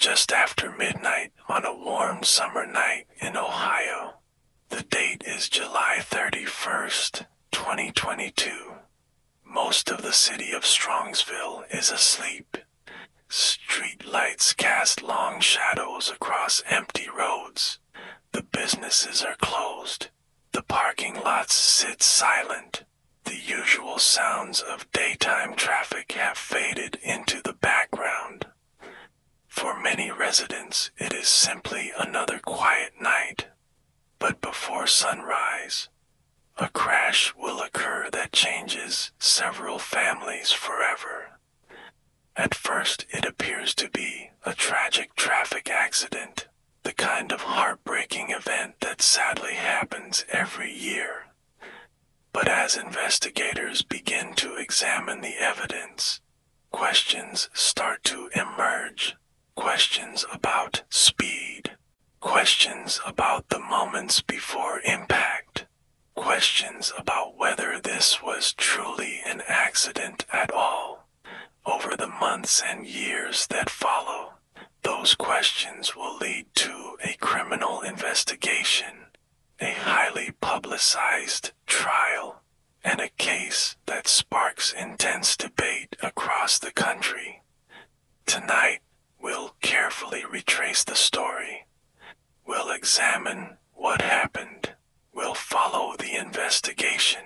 just after midnight on a warm summer night in Ohio. The date is July 31st, 2022. Most of the city of Strongsville is asleep. Street lights cast long shadows across empty roads. The businesses are closed. The parking lots sit silent. The usual sounds of daytime traffic have faded into the background. For many residents, it is simply another quiet night. But before sunrise, a crash will occur that changes several families forever. At first, it appears to be a tragic traffic accident, the kind of heartbreaking event that sadly happens every year. But as investigators begin to examine the evidence, questions start to emerge. Questions about speed. Questions about the moments before impact. Questions about whether this was truly an accident at all. Over the months and years that follow, those questions will lead to a criminal investigation, a highly publicized trial, and a case that sparks intense debate across the country. Tonight, we'll carefully retrace the story. We'll examine what happened. We'll follow the investigation.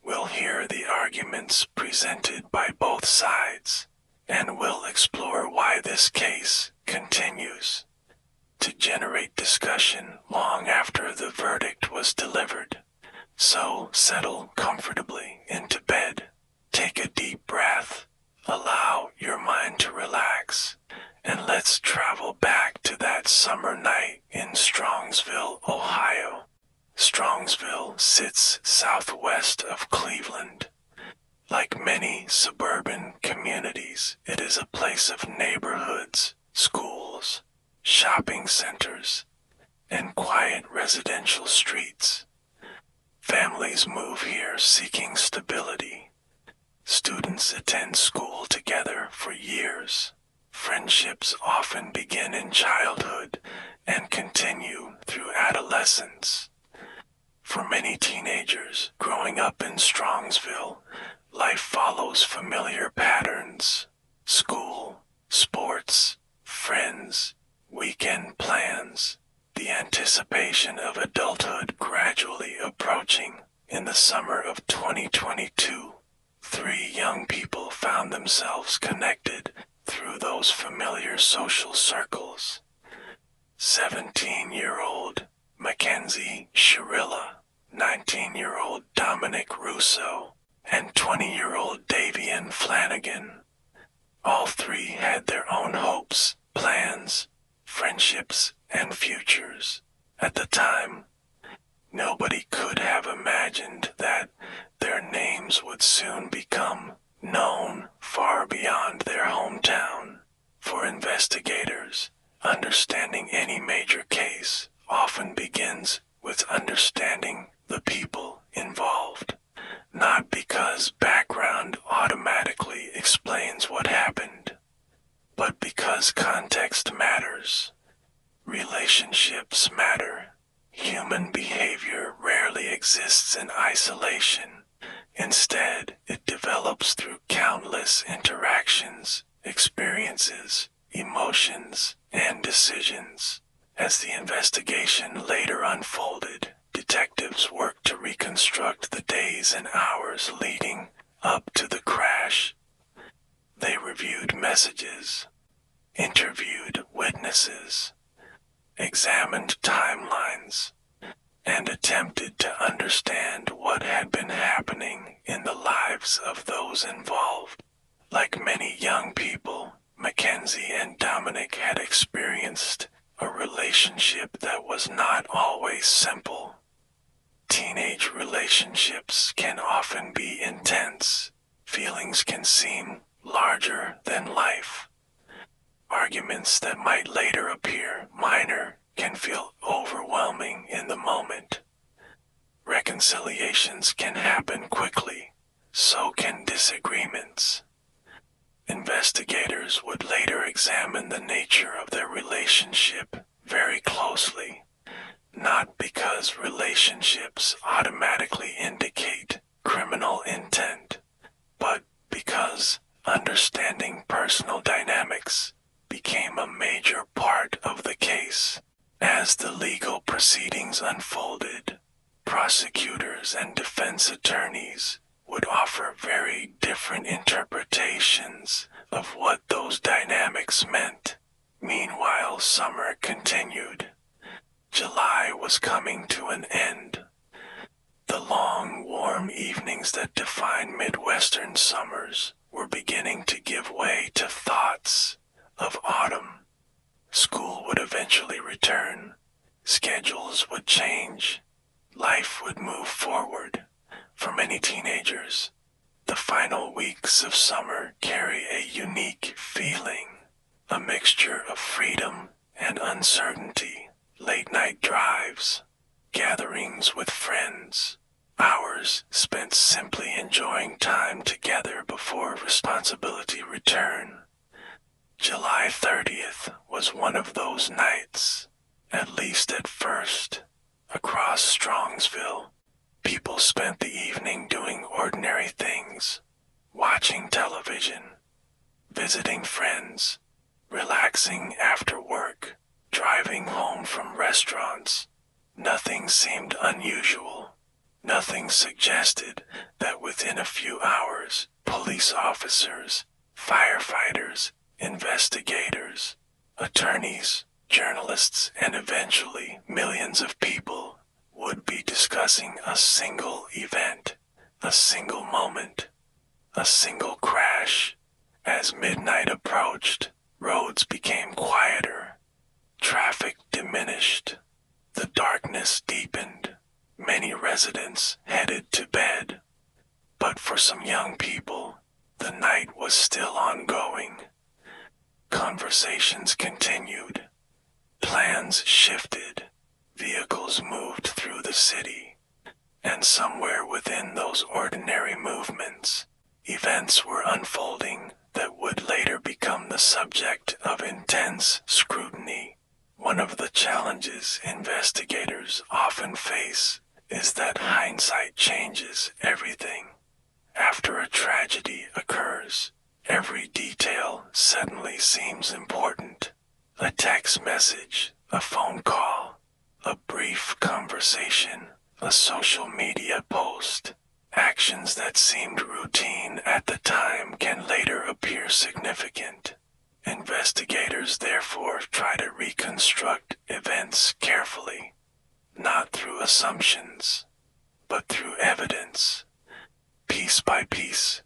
We'll hear the arguments presented by both sides, and we'll explore why this case continues to generate discussion long after the verdict was delivered. So settle comfortably into bed. Take a deep breath. Allow your mind to relax, and let's travel back to that summer night in Strongsville, Ohio. Strongsville sits southwest of Cleveland. Like many suburban communities, it is a place of neighborhoods, schools, shopping centers, and quiet residential streets. Families move here seeking stability. Students attend school together for years. Friendships often begin in childhood and continue through adolescence. For many teenagers growing up in Strongsville, life follows familiar patterns: school, sports, friends, weekend plans, the anticipation of adulthood gradually approaching. In the summer of 2022, 3 young people found themselves connected through those familiar social circles. 17-year-old Mackenzie Shirilla, 19-year-old Dominic Russo, and 20-year-old Davian Flanagan. All 3 had their own hopes, plans, friendships, and futures. At the time, nobody could have imagined that their names would soon become known far beyond their hometown. For investigators, understanding any major case often begins with understanding the people involved, not because background automatically explains what happened, but because context matters. Relationships matter. Human behavior rarely exists in isolation. Instead, it develops through countless interactions, experiences, emotions, and decisions. As the investigation later unfolded, detectives worked to reconstruct the days and hours leading up to the crash. They reviewed messages, interviewed witnesses, examined timelines, and attempted to understand what had been happening in the lives of those involved. Like many young people, Mackenzie and Dominic had experienced a relationship that was not always simple. Teenage relationships can often be intense. Feelings can seem larger than life. Arguments that might later appear minor can feel overwhelming in the moment. Reconciliations can happen quickly, so can disagreements. Investigators would later examine the nature of their relationship very closely, not because relationships automatically indicate criminal intent, but because understanding personal dynamics became a major part of the case. As the legal proceedings unfolded, prosecutors and defense attorneys would offer very different interpretations of what those dynamics meant. Meanwhile, summer continued. July was coming to an end. The long, warm evenings that define Midwestern summers were beginning to give way to thoughts of autumn. School would eventually return. Schedules would change. Life would move forward. For many teenagers, the final weeks of summer carry a unique feeling, a mixture of freedom and uncertainty. Late-night drives, gatherings with friends, hours spent simply enjoying time together before responsibility returned. July 30th was one of those nights, at least at first. Across Strongsville, people spent the evening doing ordinary things, watching television, visiting friends, relaxing after work, driving home from restaurants. Nothing seemed unusual. Nothing suggested that within a few hours, police officers, firefighters, investigators, attorneys, journalists, and eventually millions of people would be discussing a single event, a single moment, a single crash. As midnight approached, roads became quieter. Traffic diminished. The darkness deepened. Many residents headed to bed. But for some young people, the night was still ongoing. Conversations continued. Plans shifted. Vehicles moved through the city. And somewhere within those ordinary movements, events were unfolding that would later become the subject of intense scrutiny. One of the challenges investigators often face is that hindsight changes everything. After a tragedy occurs, every detail suddenly seems important. A text message, a phone call, a brief conversation, a social media post. Actions that seemed routine at the time can later appear significant. Investigators therefore try to reconstruct events carefully, not through assumptions, but through evidence, piece by piece,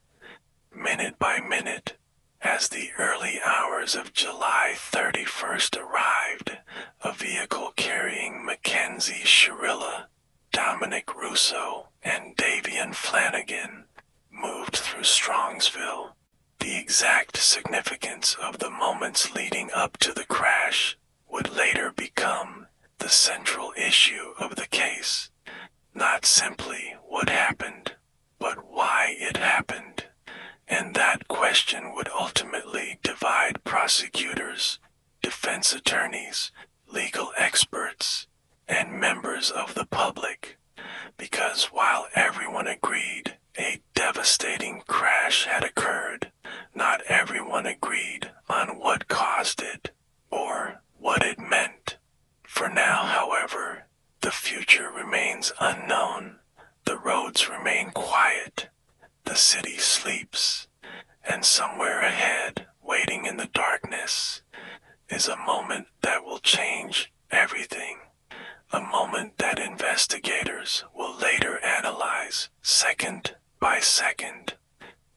minute by minute. As the early hours of July 31st arrived, a vehicle carrying Mackenzie Shirilla, Dominic Russo, and Davian Flanagan moved through Strongsville. The exact significance of the moments leading up to the crash would later become the central issue of the case. Not simply what happened, but why it happened. And that question would ultimately divide prosecutors, defense attorneys, legal experts, and members of the public. Because while everyone agreed a devastating crash had occurred, not everyone agreed on what caused it or what it meant. For now, however, the future remains unknown. The roads remain quiet. The city sleeps. And somewhere ahead, waiting in the darkness, is a moment that will change everything. A moment that investigators will later analyze second by second.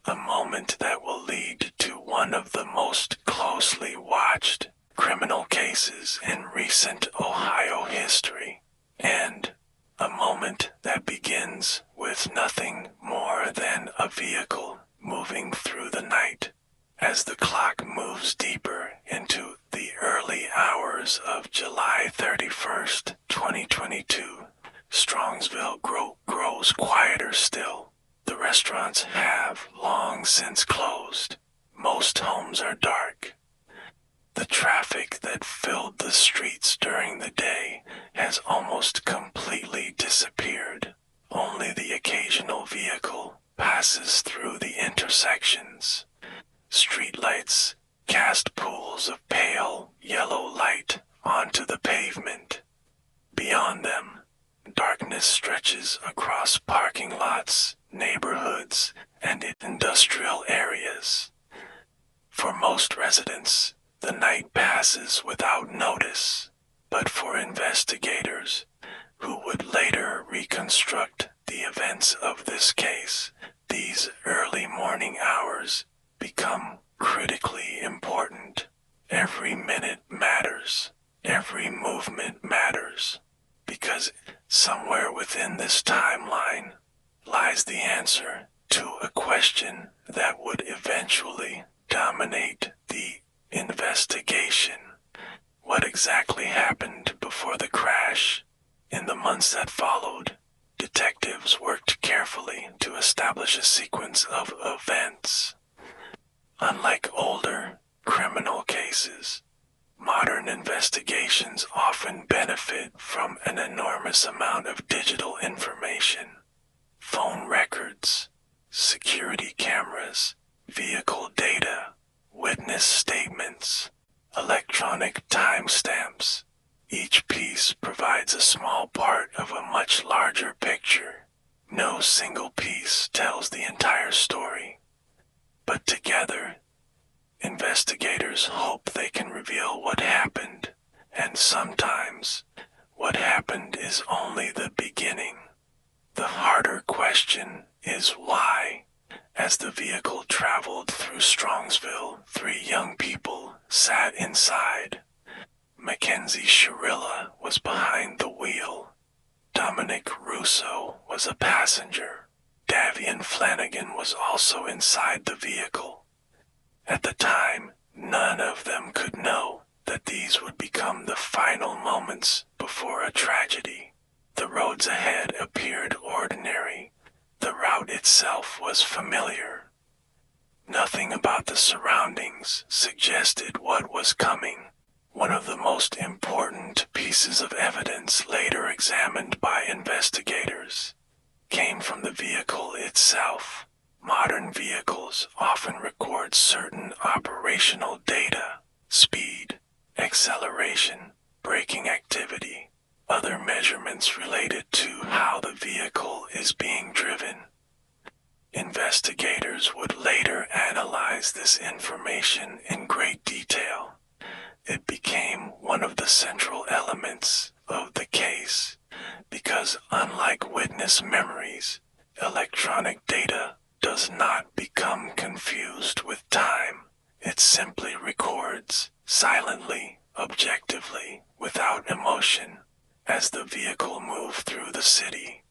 A moment that will lead to one of the most closely watched criminal cases in recent Ohio history. And a moment that begins with nothing more than a vehicle moving through the night. As the clock moves deeper into the early hours of July 31st, 2022, Strongsville grows quieter still. The restaurants have long since closed. Most homes are dark. The traffic that filled the streets during the day has almost completely disappeared. Only the occasional vehicle passes through the intersections. Streetlights cast pools of pale yellow light onto the pavement. Beyond them, darkness stretches across parking lots, neighborhoods, and industrial areas. For most residents, the night passes without notice, but for investigators, who would later reconstruct the events of this case, these early morning hours become critically important. Every minute matters. Every movement matters. Because somewhere within this timeline lies the answer to a question that would eventually dominate the investigation. What exactly happened before the crash? In the months that followed, detectives worked carefully to establish a sequence of events. Unlike older criminal cases, modern investigations often benefit from an enormous amount of digital information. Phone records, security cameras, vehicle data, witness statements, electronic timestamps. Each piece provides a small part of a much larger picture. No single piece tells the entire story. But together, investigators hope they can reveal what happened, and sometimes what happened is only the beginning. The harder question is why. As the vehicle traveled through Strongsville, 3 young people sat inside. Mackenzie Shirilla was behind the wheel. Dominic Russo was a passenger. Davian Flanagan was also inside the vehicle. At the time, none of them could know that these would become the final moments before a tragedy. The roads ahead appeared ordinary. The route itself was familiar. Nothing about the surroundings suggested what was coming. One of the most important pieces of evidence later examined by investigators came from the vehicle itself. Modern vehicles often record certain operational data: speed, acceleration, braking activity, other measurements related to how the vehicle is being driven. Investigators would later analyze this information in great detail. It became one of the central elements of the case because, unlike witness memories, electronic data does not become confused with time. It simply records silently, objectively, without emotion. As the vehicle moved through the city,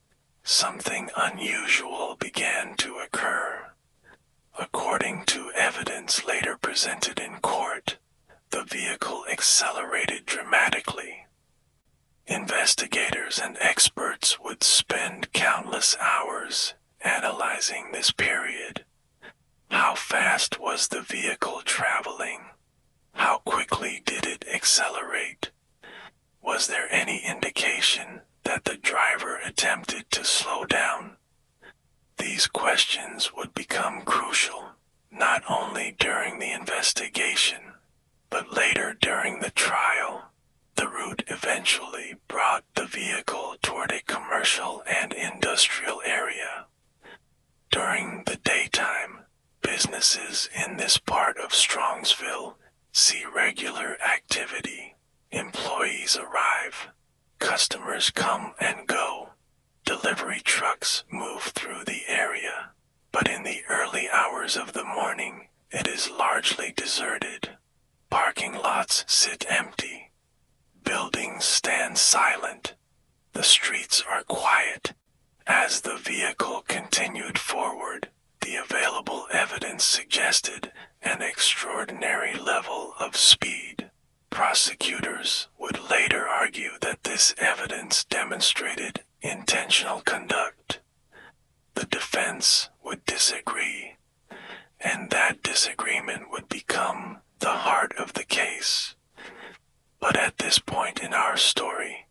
something unusual began to occur. According to evidence later presented in court, the vehicle accelerated dramatically. Investigators and experts would spend countless hours analyzing this period. How fast was the vehicle traveling? How quickly did it accelerate? Was there any indication that the driver attempted to slow down? These questions would become crucial, not only during the investigation, but later during the trial. The route eventually brought the vehicle toward a commercial and industrial area. During the daytime, businesses in this part of Strongsville see regular activity. Employees arrive, customers come and go, delivery trucks move through the area, but in the early hours of the morning, it is largely deserted. Parking lots sit empty. Buildings stand silent. The streets are quiet. As the vehicle continued forward, the available evidence suggested an extraordinary level of speed. Prosecutors would later argue that this evidence demonstrated intentional conduct. The defense would disagree, and that disagreement would become the heart of the case. But at this point in our story,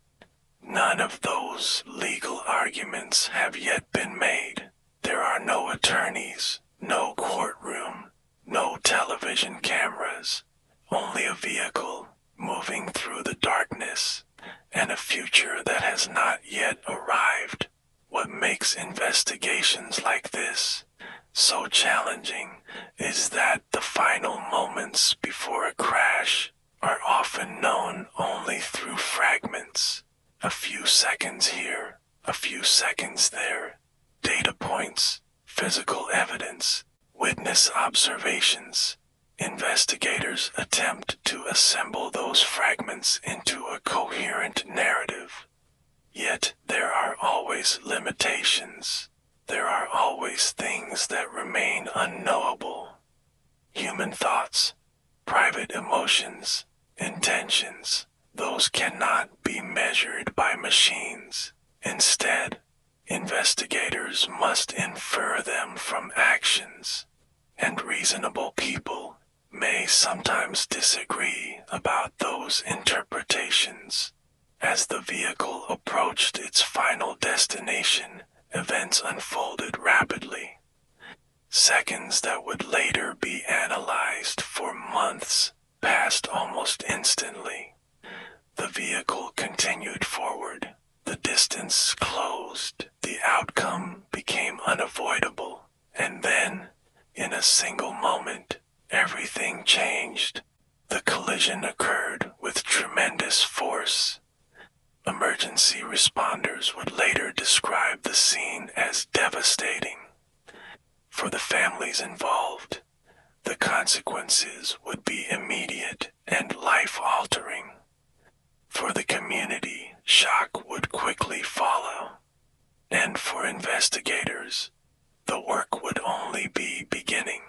none of those legal arguments have yet been made. There are no attorneys, no courtroom, no television cameras, only a vehicle moving through the darkness and a future that has not yet arrived. What makes investigations like this so challenging is that the final moments before a crash are often known only through fragments. A few seconds here, a few seconds there, data points, physical evidence, witness observations. Investigators attempt to assemble those fragments into a coherent narrative. Yet there are always limitations. There are always things that remain unknowable. Human thoughts, private emotions, intentions, those cannot be measured by machines. Instead, investigators must infer them from actions, and reasonable people may sometimes disagree about those interpretations. As the vehicle approached its final destination, events unfolded rapidly. Seconds that would later be analyzed for months passed almost instantly. The vehicle continued forward. The distance closed. The outcome became unavoidable. And then, in a single moment, everything changed. The collision occurred with tremendous force. Emergency responders would later describe the scene as devastating. For the families involved, the consequences would be immediate and life-altering. For the community, shock would quickly follow. And for investigators, the work would only be beginning.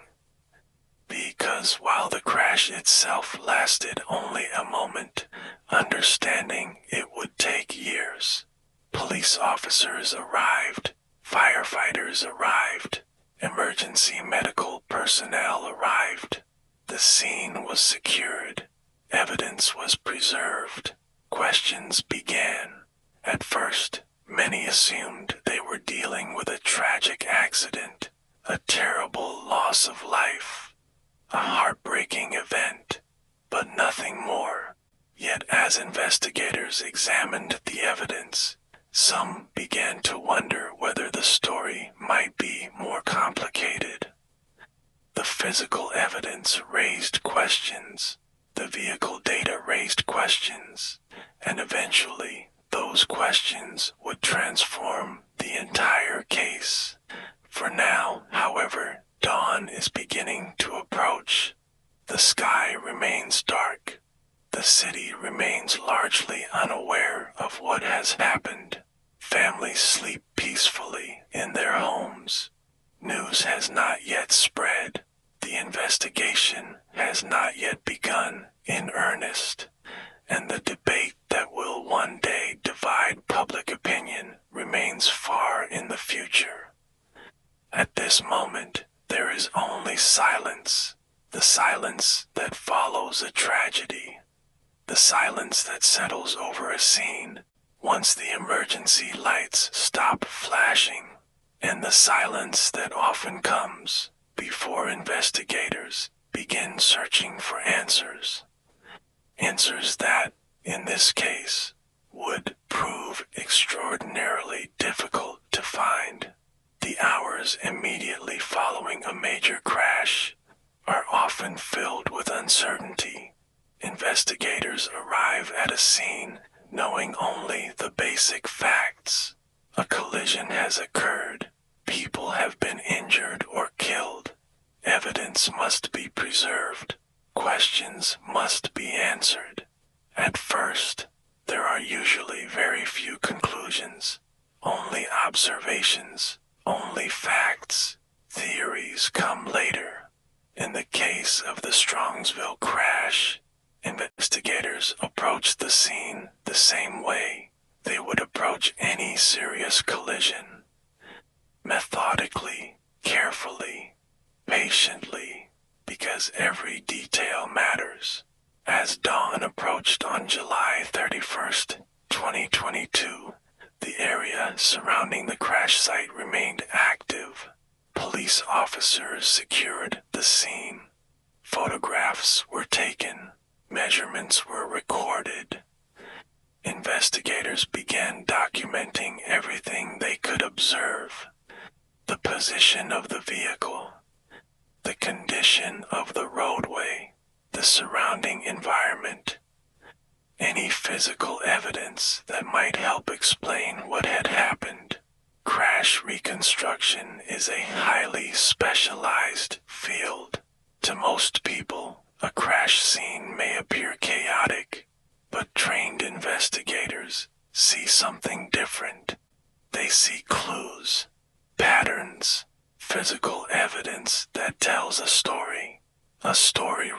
Because while the crash itself lasted only a moment, understanding it would take years. Police officers arrived, firefighters arrived, emergency medical personnel arrived. The scene was secured, evidence was preserved, questions began. At first, many assumed they were dealing with a tragic accident, a terrible loss of life, a heartbreaking event, but nothing more. Yet as investigators examined the evidence, some began to wonder whether the story might be more complicated. The physical evidence raised questions, the vehicle data raised questions, and eventually those questions would transform the entire case. For now, however, dawn is beginning to approach. The sky remains dark. The city remains largely unaware of what has happened. Families sleep peacefully in their homes. News has not yet spread. The investigation has not yet begun in earnest. And the debate that will one day divide public opinion remains far in the future. At this moment, there is only silence. The silence that follows a tragedy. The silence that settles over a scene once the emergency lights stop flashing, and the silence that often comes before investigators begin searching for answers. Answers that, in this case, would prove extraordinarily difficult to find. The hours immediately following a major crash are often filled with uncertainty. Investigators arrive at a scene knowing only the basic facts. A collision has occurred. People have been injured or killed. Evidence must be preserved. Questions must be answered. At first, there are usually very few conclusions, only observations, only facts. Theories come later. In the case of the Strongsville crash, investigators approached the scene the same way they would approach any serious collision. Methodically, carefully, patiently, because every detail matters. As dawn approached on July 31st, 2022, the area surrounding the crash site remained active. Police officers secured the scene. Photographs were taken. Measurements were recorded. Investigators began documenting everything they could observe. The position of the vehicle, the condition of the roadway, the surrounding environment, any physical evidence that might help explain what had happened. Crash reconstruction is a highly specialized field. To most people, a crash scene may appear chaotic, but trained investigators see something different. They see clues, patterns, physical evidence that tells a story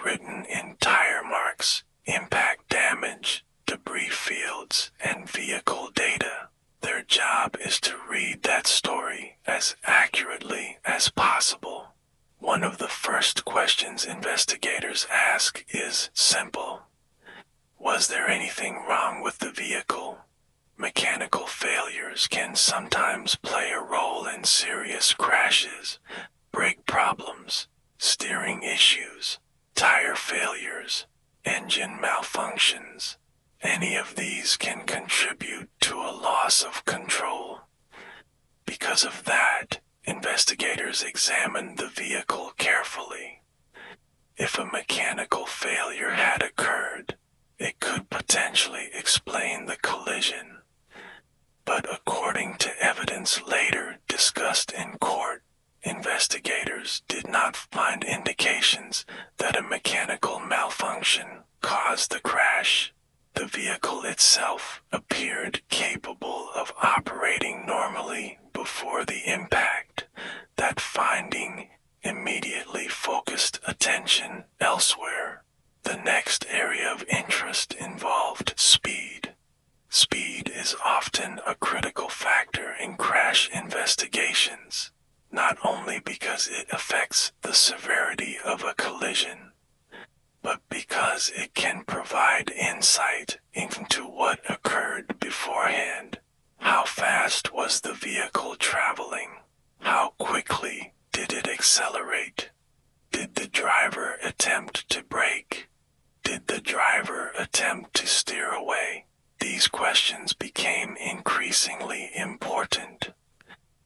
written in tire marks, impact damage, debris fields, and vehicle data. Their job is to read that story as accurately as possible. One of the first questions investigators ask is simple. Was there anything wrong with the vehicle? Mechanical failures can sometimes play a role in serious crashes, brake problems, steering issues, tire failures, engine malfunctions. Any of these can contribute to a loss of control. Because of that, investigators examined the vehicle carefully. If a mechanical failure had occurred, it could potentially explain the collision. But according to evidence later discussed in court, investigators did not find indications that a mechanical malfunction caused the crash. The vehicle itself appeared capable of operating normally before the impact. That finding immediately focused attention elsewhere. The next area of interest involved speed. Speed is often a critical factor in crash investigations, not only because it affects the severity of a collision, but because it can provide insight into what occurred beforehand. How fast was the vehicle traveling? How quickly did it accelerate? Did the driver attempt to brake? Did the driver attempt to steer away? These questions became increasingly important.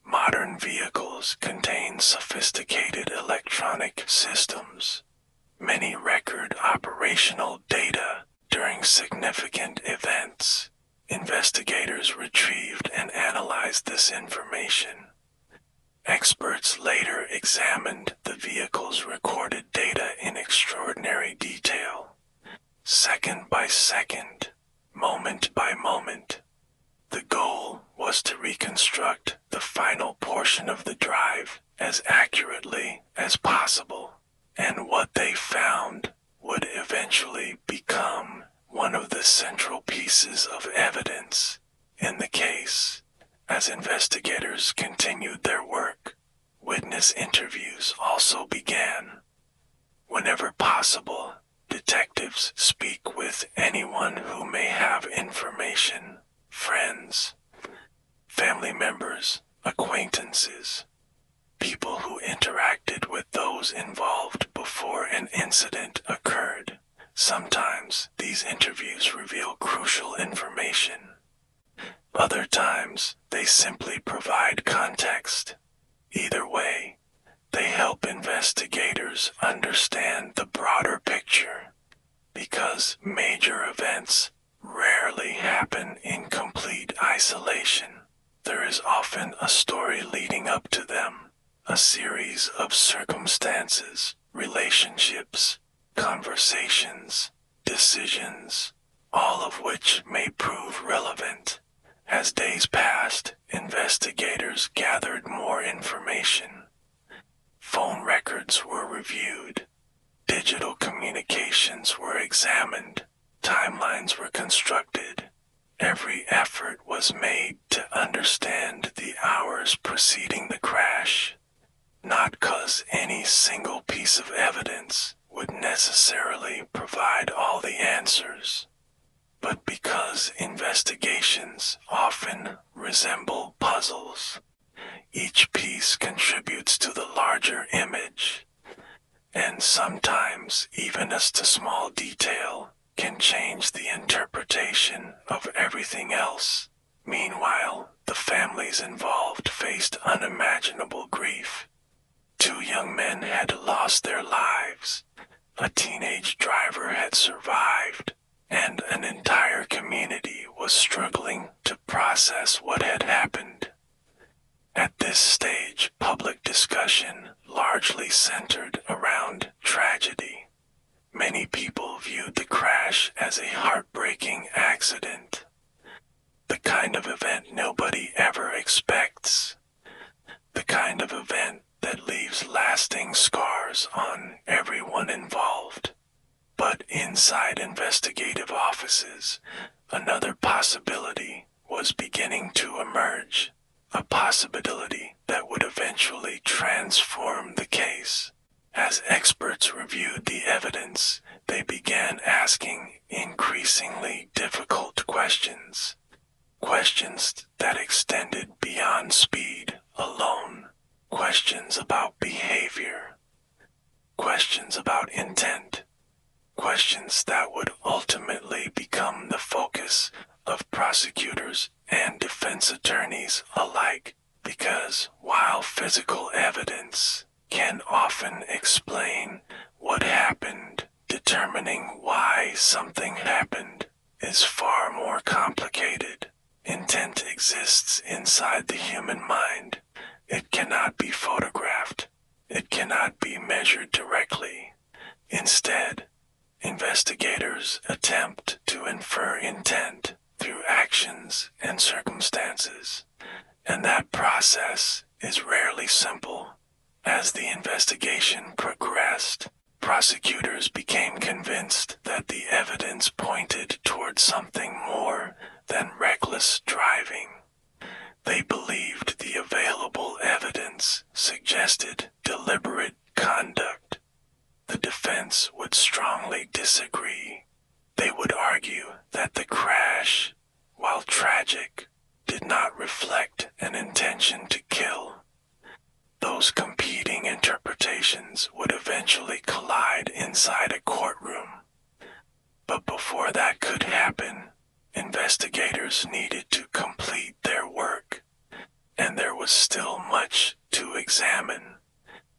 Modern vehicles contain sophisticated electronic systems. Many record operational data during significant events. Investigators retrieved and analyzed this information. Experts later examined the vehicle's recorded data in extraordinary detail. Second by second, moment by moment. The goal was to reconstruct the final portion of the drive as accurately as possible, and what they found would eventually become one of the central pieces of evidence in the case. As investigators continued their work, witness interviews also began. Whenever possible, detectives speak with anyone who may have information, friends, family members, acquaintances, people who interacted with those involved before an incident occurred. Sometimes these interviews reveal crucial information. Other times, they simply provide context. Either way, they help investigators understand the broader picture. Because major events rarely happen in complete isolation, there is often a story leading up to them, a series of circumstances, relationships, conversations, decisions, all of which may prove relevant. As days passed, investigators gathered more information. Phone records were reviewed. Digital communications were examined. Timelines were constructed. Every effort was made to understand the hours preceding the crash. not 'cause any single piece of evidence would necessarily provide all the answers, but because investigations often resemble puzzles. Each piece contributes to the larger image, and sometimes even just a small detail can change the interpretation of everything else. Meanwhile, the families involved faced unimaginable grief. 2 young men had lost their lives, a teenage driver had survived, and an entire community was struggling to process what had happened. At this stage, public discussion largely centered around tragedy. Many people viewed the crash as a heartbreaking accident, the kind of event nobody ever expects, the kind of event that leaves lasting scars on everyone involved. But inside investigative offices, another possibility was beginning to emerge, a possibility that would eventually transform the case. As experts reviewed the evidence, they began asking increasingly difficult questions. Questions that extended beyond speed alone. Questions about behavior. Questions about intent. Questions that would ultimately become the focus of prosecutors and defense attorneys alike, because while physical evidence can often explain what happened, determining why something happened is far more complicated. Intent exists inside the human mind. It cannot be photographed. It cannot be measured directly. Instead, investigators attempt to infer intent through actions and circumstances, and that process is rarely simple. As the investigation progressed, prosecutors became convinced that the evidence pointed toward something more than reckless driving. They believed the available evidence suggested deliberate conduct. The defense would strongly disagree. They would argue that the crash, while tragic, did not reflect an intention to kill. Those competing interpretations would eventually collide inside a courtroom. But before that could happen, investigators needed to complete their work, and there was still much to examine.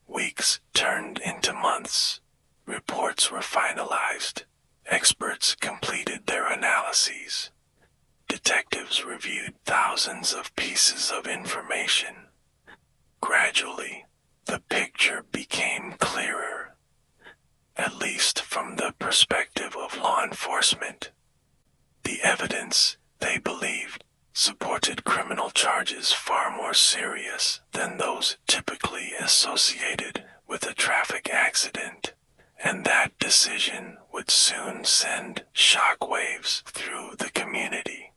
Weeks turned into months. Reports were finalized. Experts completed their analyses. Detectives reviewed thousands of pieces of information. Gradually, the picture became clearer, at least from the perspective of law enforcement. The evidence, they believed, supported criminal charges far more serious than those typically associated with a traffic accident, and that decision would soon send shockwaves through the community.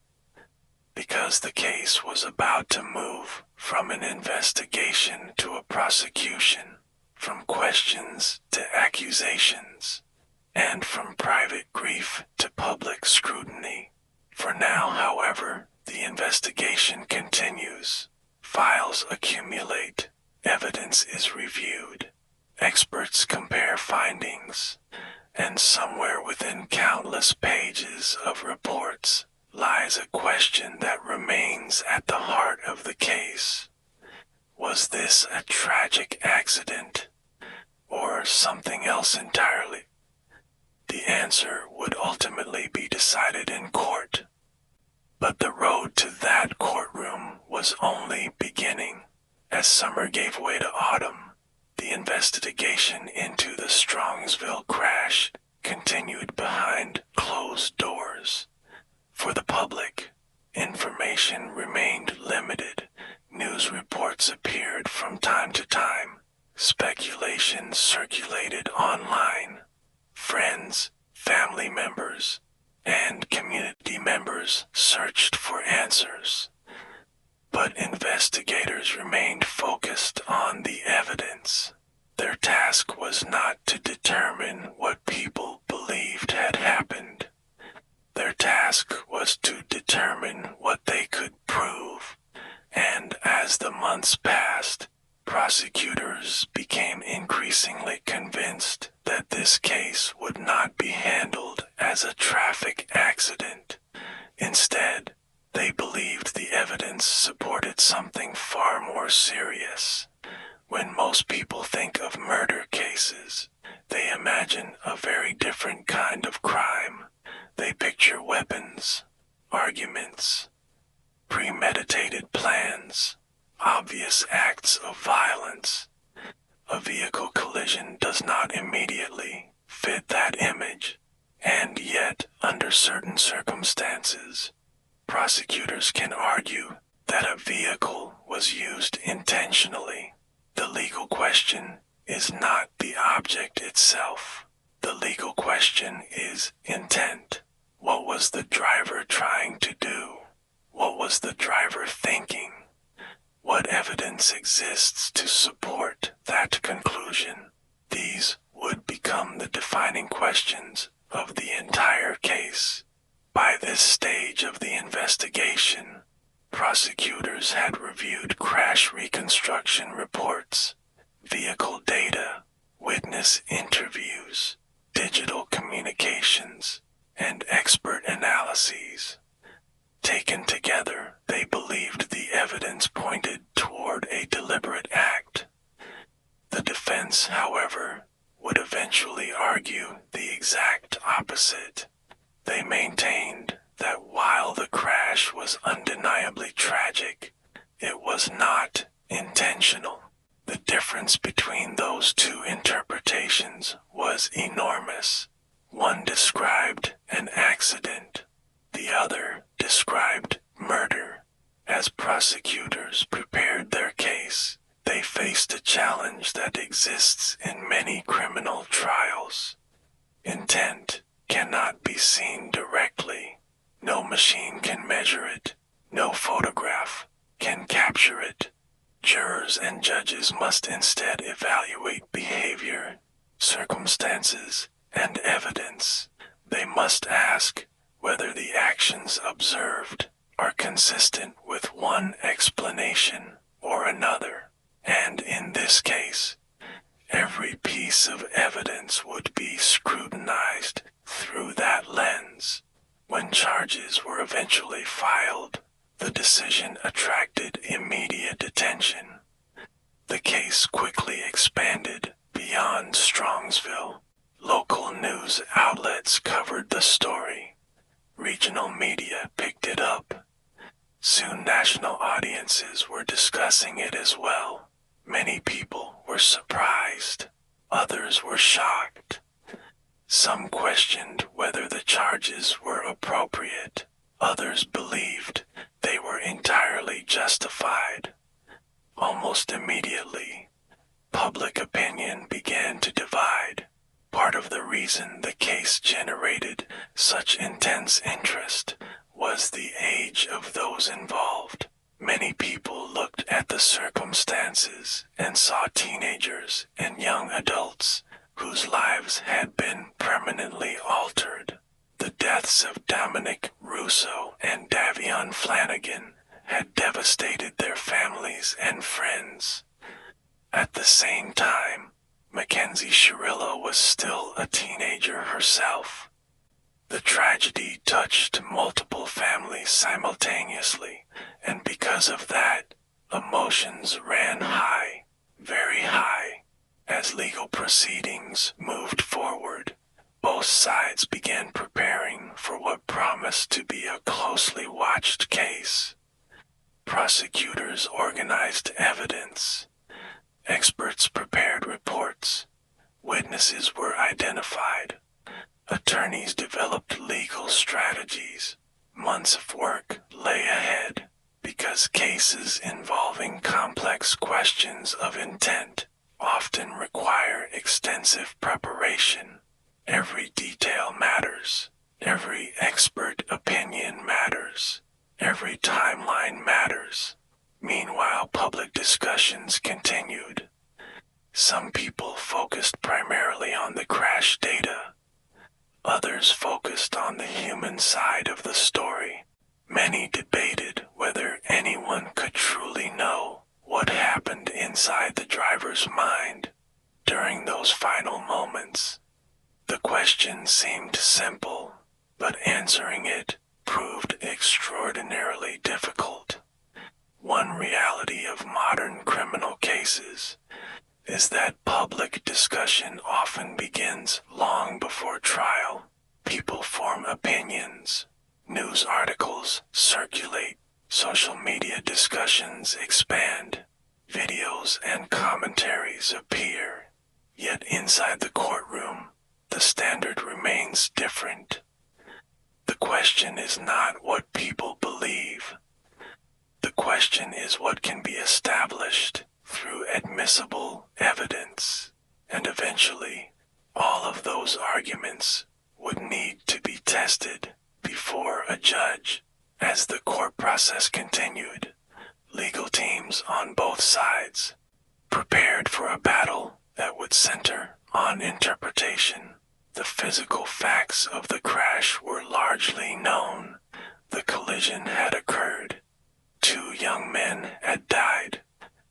Because the case was about to move from an investigation to a prosecution, from questions to accusations, and from private grief to public scrutiny. For now, however, the investigation continues. Files accumulate, evidence is reviewed, experts compare findings, and somewhere within countless pages of reports lies a question that remains at the heart of the case. Was this a tragic accident, or something else entirely? The answer would ultimately be decided in court. But the road to that courtroom was only beginning. As summer gave way to autumn, the investigation into the Strongsville crash continued behind closed doors. For the public, information remained limited. News reports appeared from time to time. Speculation circulated online. Friends, family members, and community members searched for answers. But investigators remained focused on the evidence. Their task was not to determine what people believed had happened. Their task was to determine what they could prove. And as the months passed, prosecutors became increasingly convinced that this case would not be handled as a traffic accident. Instead, they believed the evidence supported something far more serious. When most people think of murder cases, they imagine a very different kind of crime. They picture weapons, arguments, premeditated plans, obvious acts of violence. A vehicle collision does not immediately fit that image, and yet, under certain circumstances, prosecutors can argue that a vehicle was used intentionally. The legal question is not the object itself. The legal question is intent. What was the driver trying to do? What was the driver thinking? What evidence exists to support that conclusion? These would become the defining questions of the entire case. By this stage of the investigation, prosecutors had reviewed crash reconstruction reports, vehicle data, witness interviews, digital communications, and expert analyses. Taken together, they believed the evidence pointed toward a deliberate act. The defense, however, would eventually argue the exact opposite. They maintained that while the crash was undeniably tragic, it was not intentional. The difference between those two interpretations was enormous. One described an accident, the other described murder. As prosecutors prepared their case, they faced a challenge that exists in many criminal trials. Intent cannot be seen directly. No machine can measure it. No photograph can capture it. Jurors and judges must instead evaluate behavior, circumstances, and evidence. They must ask whether the actions observed are consistent with one explanation or another. And in this case, every piece of evidence would be scrutinized through that lens. When charges were eventually filed, the decision attracted immediate attention. The case quickly expanded beyond Strongsville. Local news outlets covered the story. Regional media picked it up. Soon national audiences were discussing it as well. Many people were surprised. Others were shocked. Some questioned whether the charges were appropriate. Others believed they were entirely justified. Almost immediately, public opinion began to divide. Part of the reason the case generated such intense interest was the age of those involved. Many people looked at the circumstances and saw teenagers and young adults whose lives had been permanently altered. The deaths of Dominic Russo and Davion Flanagan had devastated their families and friends. At the same time, Mackenzie Shirilla was still a teenager herself. The tragedy touched multiple families simultaneously, and because of that, emotions ran high, very high. As legal proceedings moved forward, both sides began preparing for what promised to be a closely watched case. Prosecutors organized evidence. Experts prepared reports. Witnesses were identified. Attorneys developed legal strategies. Months of work lay ahead because cases involving complex questions of intent often require extensive preparation. Every detail matters. Every expert opinion matters. Every timeline matters. discussions continued. Some people focused primarily on the crash data. Others focused on the human side of the story. Many debated whether anyone could truly know what happened inside the driver's mind during those final moments. The question seemed simple, but answering it proved extraordinarily difficult. One reality of modern criminal cases is that public discussion often begins long before trial. People form opinions, news articles circulate, social media discussions expand, videos and commentaries appear. Yet inside the courtroom, the standard remains different. The question is not what people believe. The question is what can be established through admissible evidence, and eventually, all of those arguments would need to be tested before a judge. As the court process continued, legal teams on both sides prepared for a battle that would center on interpretation. The physical facts of the crash were largely known. The collision had occurred. 2 young men had died.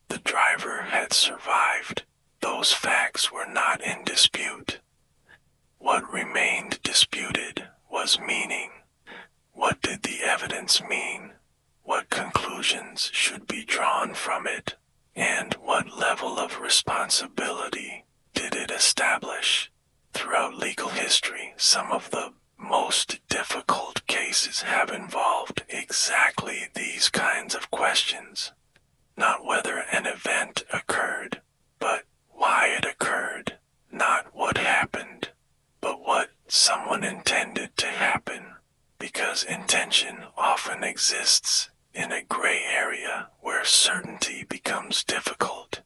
The driver had survived. Those facts were not in dispute. What remained disputed was meaning. What did the evidence mean? What conclusions should be drawn from it? And what level of responsibility did it establish? Throughout legal history, some of the most difficult cases have involved exactly these kinds of questions. Not whether an event occurred, but why it occurred. Not what happened, but what someone intended to happen. Because intention often exists in a gray area where certainty becomes difficult,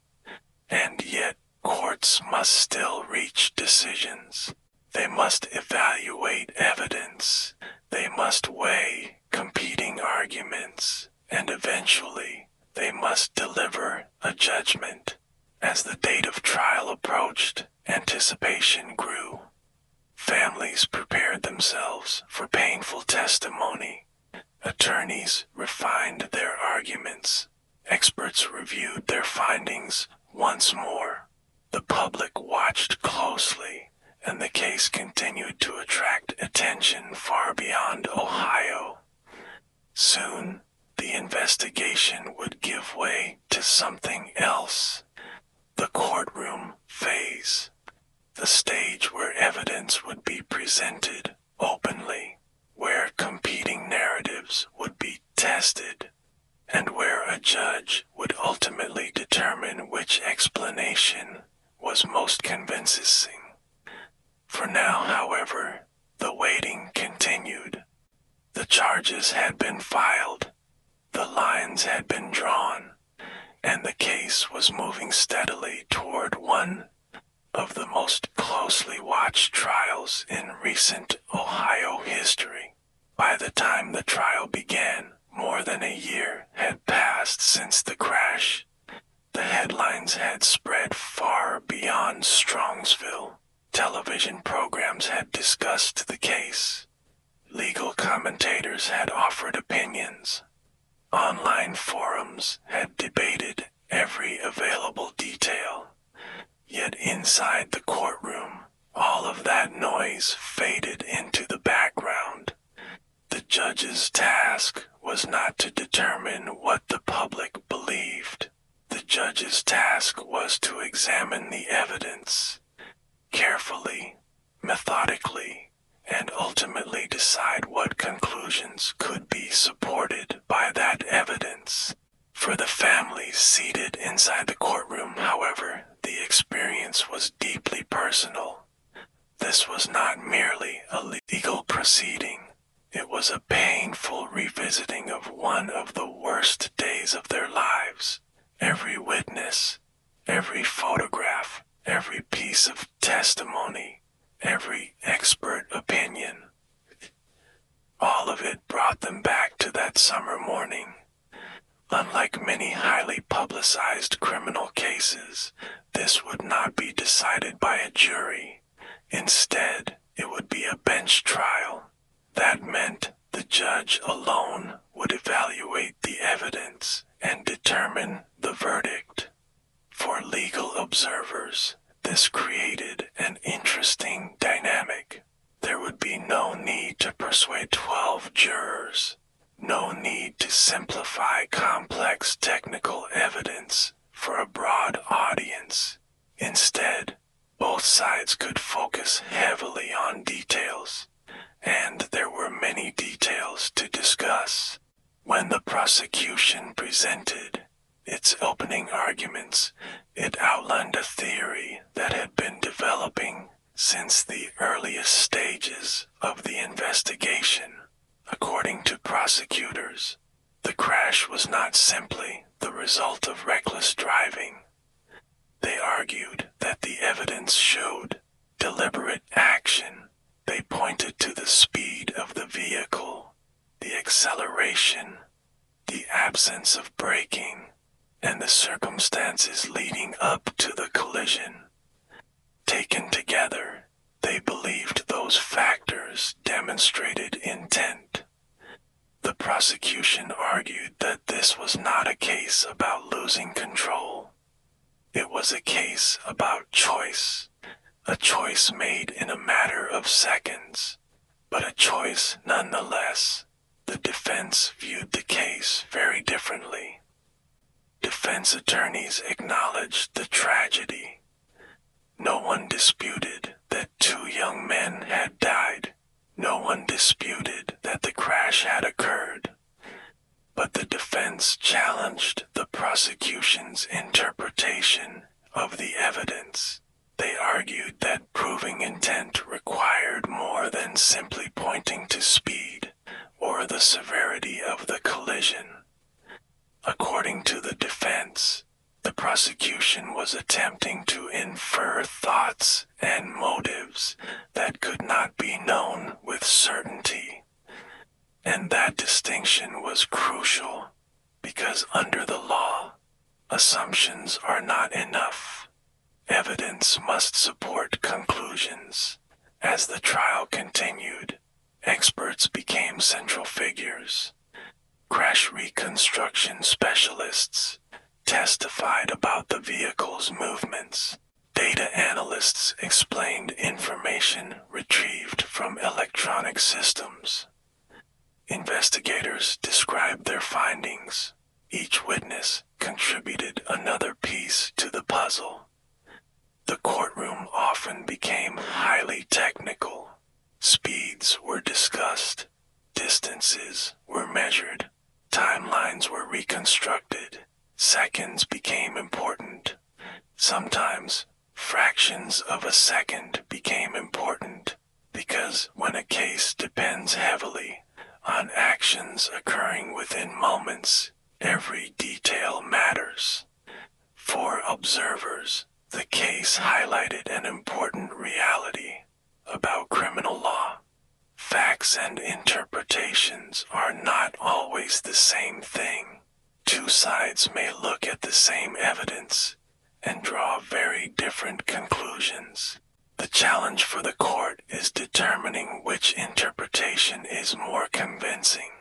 and yet courts must still reach decisions. They must evaluate evidence. They must weigh competing arguments, and eventually they must deliver a judgment. As the date of trial approached, anticipation grew. Families prepared themselves for painful testimony. Attorneys refined their arguments. Experts reviewed their findings once more. The public watched closely, and the case continued to attract attention far beyond Ohio. Soon, the investigation would give way to something else. The courtroom phase. The stage where evidence would be presented openly, where competing narratives would be tested, and where a judge would ultimately determine which explanation was most convincing. For now, however, the waiting continued. The charges had been filed, the lines had been drawn, and the case was moving steadily toward one of the most closely watched trials in recent Ohio history. By the time the trial began, more than a year had passed since the crash. The headlines had spread far beyond Strongsville. Television programs had discussed the case. Legal commentators had offered opinions. Online forums had debated every available detail. Yet inside the courtroom, all of that noise faded into the background. The judge's task was not to determine what the public believed. The judge's task was to examine the evidence carefully, methodically, and ultimately decide what conclusions could be supported by that evidence. For the families seated inside the courtroom, however, the experience was deeply personal. This was not merely a legal proceeding. It was a painful revisiting of one of the worst days of their lives. Every witness, every photograph, every piece of testimony, every expert opinion, all of it brought them back to that summer morning. Unlike many highly publicized criminal cases, this would not be decided by a jury. Instead, it would be a bench trial. That meant the judge alone would evaluate the evidence and determine the verdict. For legal observers, this created an interesting dynamic. There would be no need to persuade 12 jurors, no need to simplify complex technical evidence for a broad audience. Instead, both sides could focus heavily on details, and there were many details to discuss. When the prosecution presented its opening arguments, it outlined a theory that had been developing since the earliest stages of the investigation. According to prosecutors, the crash was not simply the result of reckless driving. They argued that the evidence showed deliberate action. They pointed to the speed of the vehicle, the acceleration, the absence of braking, and the circumstances leading up to the collision. Taken together, they believed those factors demonstrated intent. The prosecution argued that this was not a case about losing control. It was a case about choice, a choice made in a matter of seconds, but a choice nonetheless. The defense viewed the case very differently. Defense attorneys acknowledged the tragedy. No one disputed that 2 young men had died. No one disputed that the crash had occurred. But the defense challenged the prosecution's interpretation of the evidence. They argued that proving intent required more than simply pointing to speed or the severity of the collision. According to the defense, the prosecution was attempting to infer thoughts and motives that could not be known with certainty. And that distinction was crucial, because under the law, assumptions are not enough. Evidence must support conclusions. As the trial continued, experts became central figures. Crash reconstruction specialists testified about the vehicle's movements. Data analysts explained information retrieved from electronic systems. Investigators described their findings. Each witness contributed another piece to the puzzle. The courtroom often became highly technical. Speeds were discussed, distances were measured, timelines were reconstructed, seconds became important. Sometimes, fractions of a second became important, because when a case depends heavily on actions occurring within moments, every detail matters. For observers, the case highlighted an important reality about criminal law. Facts and interpretations are not always the same thing. 2 sides may look at the same evidence and draw very different conclusions. The challenge for the court is determining which interpretation is more convincing.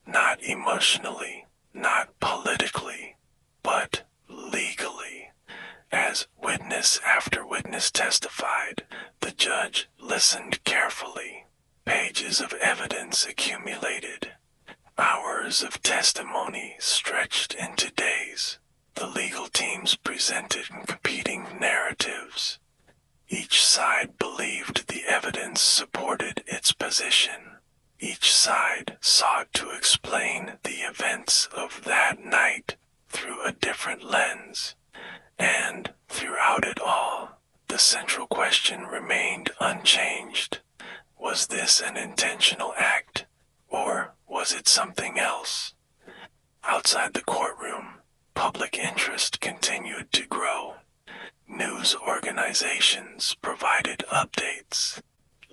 Not emotionally, not politically, but legally. As witness after witness testified, the judge listened carefully. Pages of evidence accumulated. Hours of testimony stretched into days. The legal teams presented competing narratives. Each side believed the evidence supported its position. Each side sought to explain the events of that night through a different lens. And throughout it all, the central question remained unchanged. Was this an intentional act, or was it something else? Outside the courtroom, public interest continued to grow. News organizations provided updates.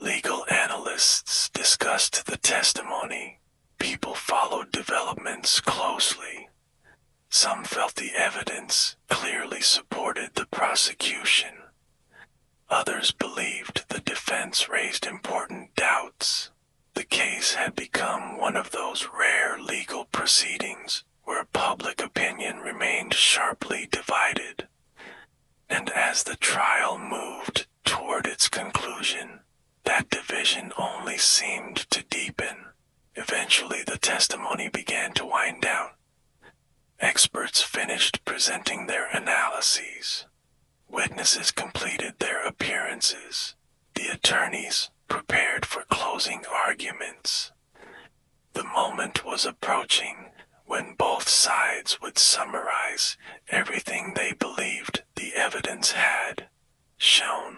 Legal analysts discussed the testimony. People followed developments closely. Some felt the evidence clearly supported the prosecution. Others believed the defense raised important doubts. The case had become one of those rare legal proceedings where public opinion remained sharply divided. And as the trial moved toward its conclusion, that division only seemed to deepen. Eventually, the testimony began to wind down. Experts finished presenting their analyses. Witnesses completed their appearances. The attorneys prepared for closing arguments. The moment was approaching when both sides would summarize everything they believed the evidence had shown.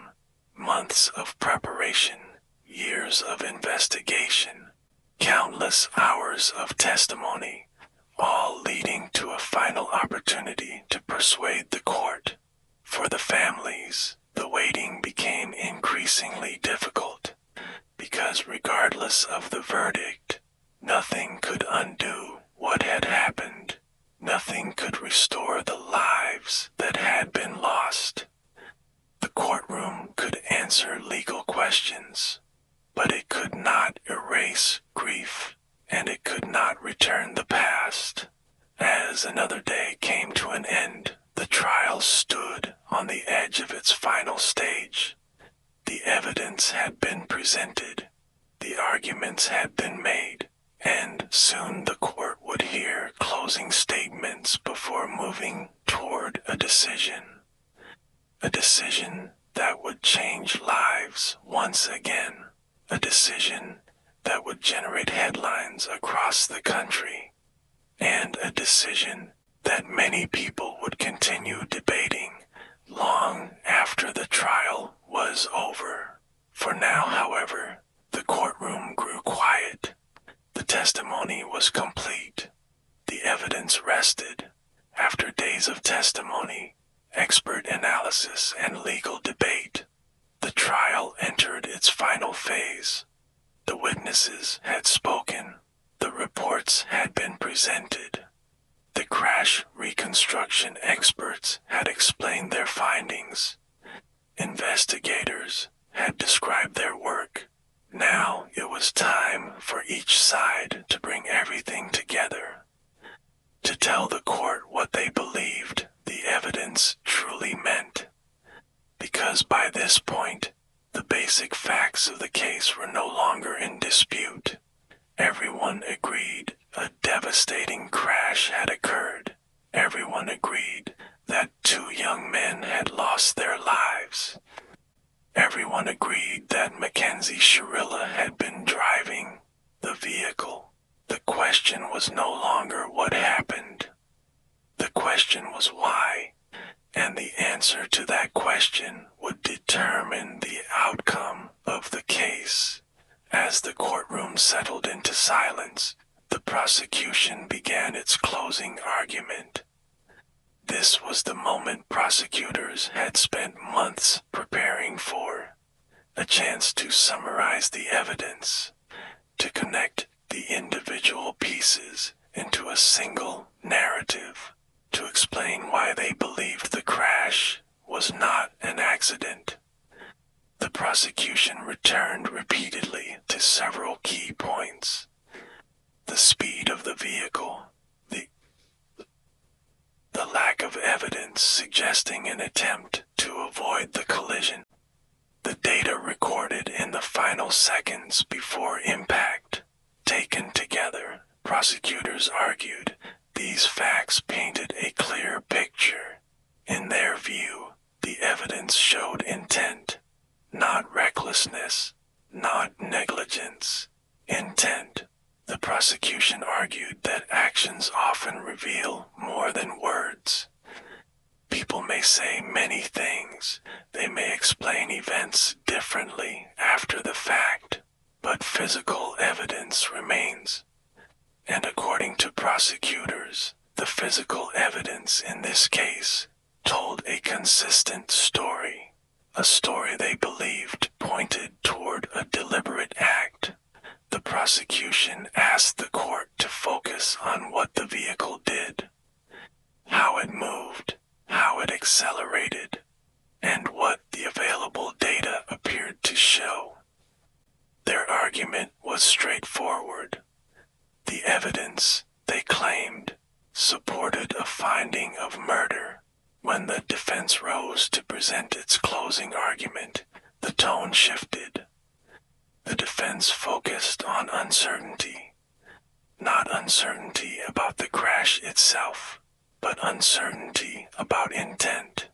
Months of preparation, years of investigation, countless hours of testimony, all leading to a final opportunity to persuade the court. For the families, the waiting became increasingly difficult, because regardless of the verdict, nothing could undo what had happened. Nothing could restore the lives that had been lost. The courtroom could answer legal questions, but it could not erase grief, and it could not return the past. As another day came to an end, the trial stood on the edge of its final stage. The evidence had been presented, the arguments had been made, and soon the court would hear closing statements before moving toward a decision. A decision that would change lives once again. A decision that would generate headlines across the country. And a decision that many people would continue debating long after the trial was over. For now, however, the courtroom grew quiet. The testimony was complete. The evidence rested. After days of testimony, expert analysis, and legal debate, the trial entered its final phase. The witnesses had spoken. The reports had been presented. The crash reconstruction experts had explained their findings. Investigators had described their work. Now it was time for each side to bring everything together, to tell the court what they believed the evidence truly meant. Because by this point, the basic facts of the case were no longer in dispute. Everyone agreed a devastating crash had occurred. Everyone agreed that 2 young men had lost their lives. Everyone agreed that Mackenzie Shirilla had been driving the vehicle. The question was no longer what happened. The question was why, and the answer to that question would determine the outcome of the case. As the courtroom settled into silence, the prosecution began its closing argument. This was the moment prosecutors had spent months preparing for, a chance to summarize the evidence, to connect the individual pieces into a single narrative, to explain why they believed the crash was not an accident. The prosecution returned repeatedly to several key points. The speed of the vehicle, the lack of evidence suggesting an attempt to avoid the collision, the data recorded in the final seconds before impact. Taken together, prosecutors argued these facts painted a clear picture. In their view, the evidence showed intent, not recklessness, not negligence. Intent. The prosecution argued that actions often reveal more than words. People may say many things, they may explain events differently after the fact, but physical evidence remains. And according to prosecutors, the physical evidence in this case told a consistent story, a story they believed pointed toward a deliberate act. The prosecution asked the court to focus on what the vehicle did. how it moved, how it accelerated, and what the available data appeared to show. Their argument was straightforward. The evidence, they claimed, supported a finding of murder. When the defense rose to present its closing argument, the tone shifted. The defense focused on uncertainty. Not uncertainty about the crash itself, but uncertainty about intent.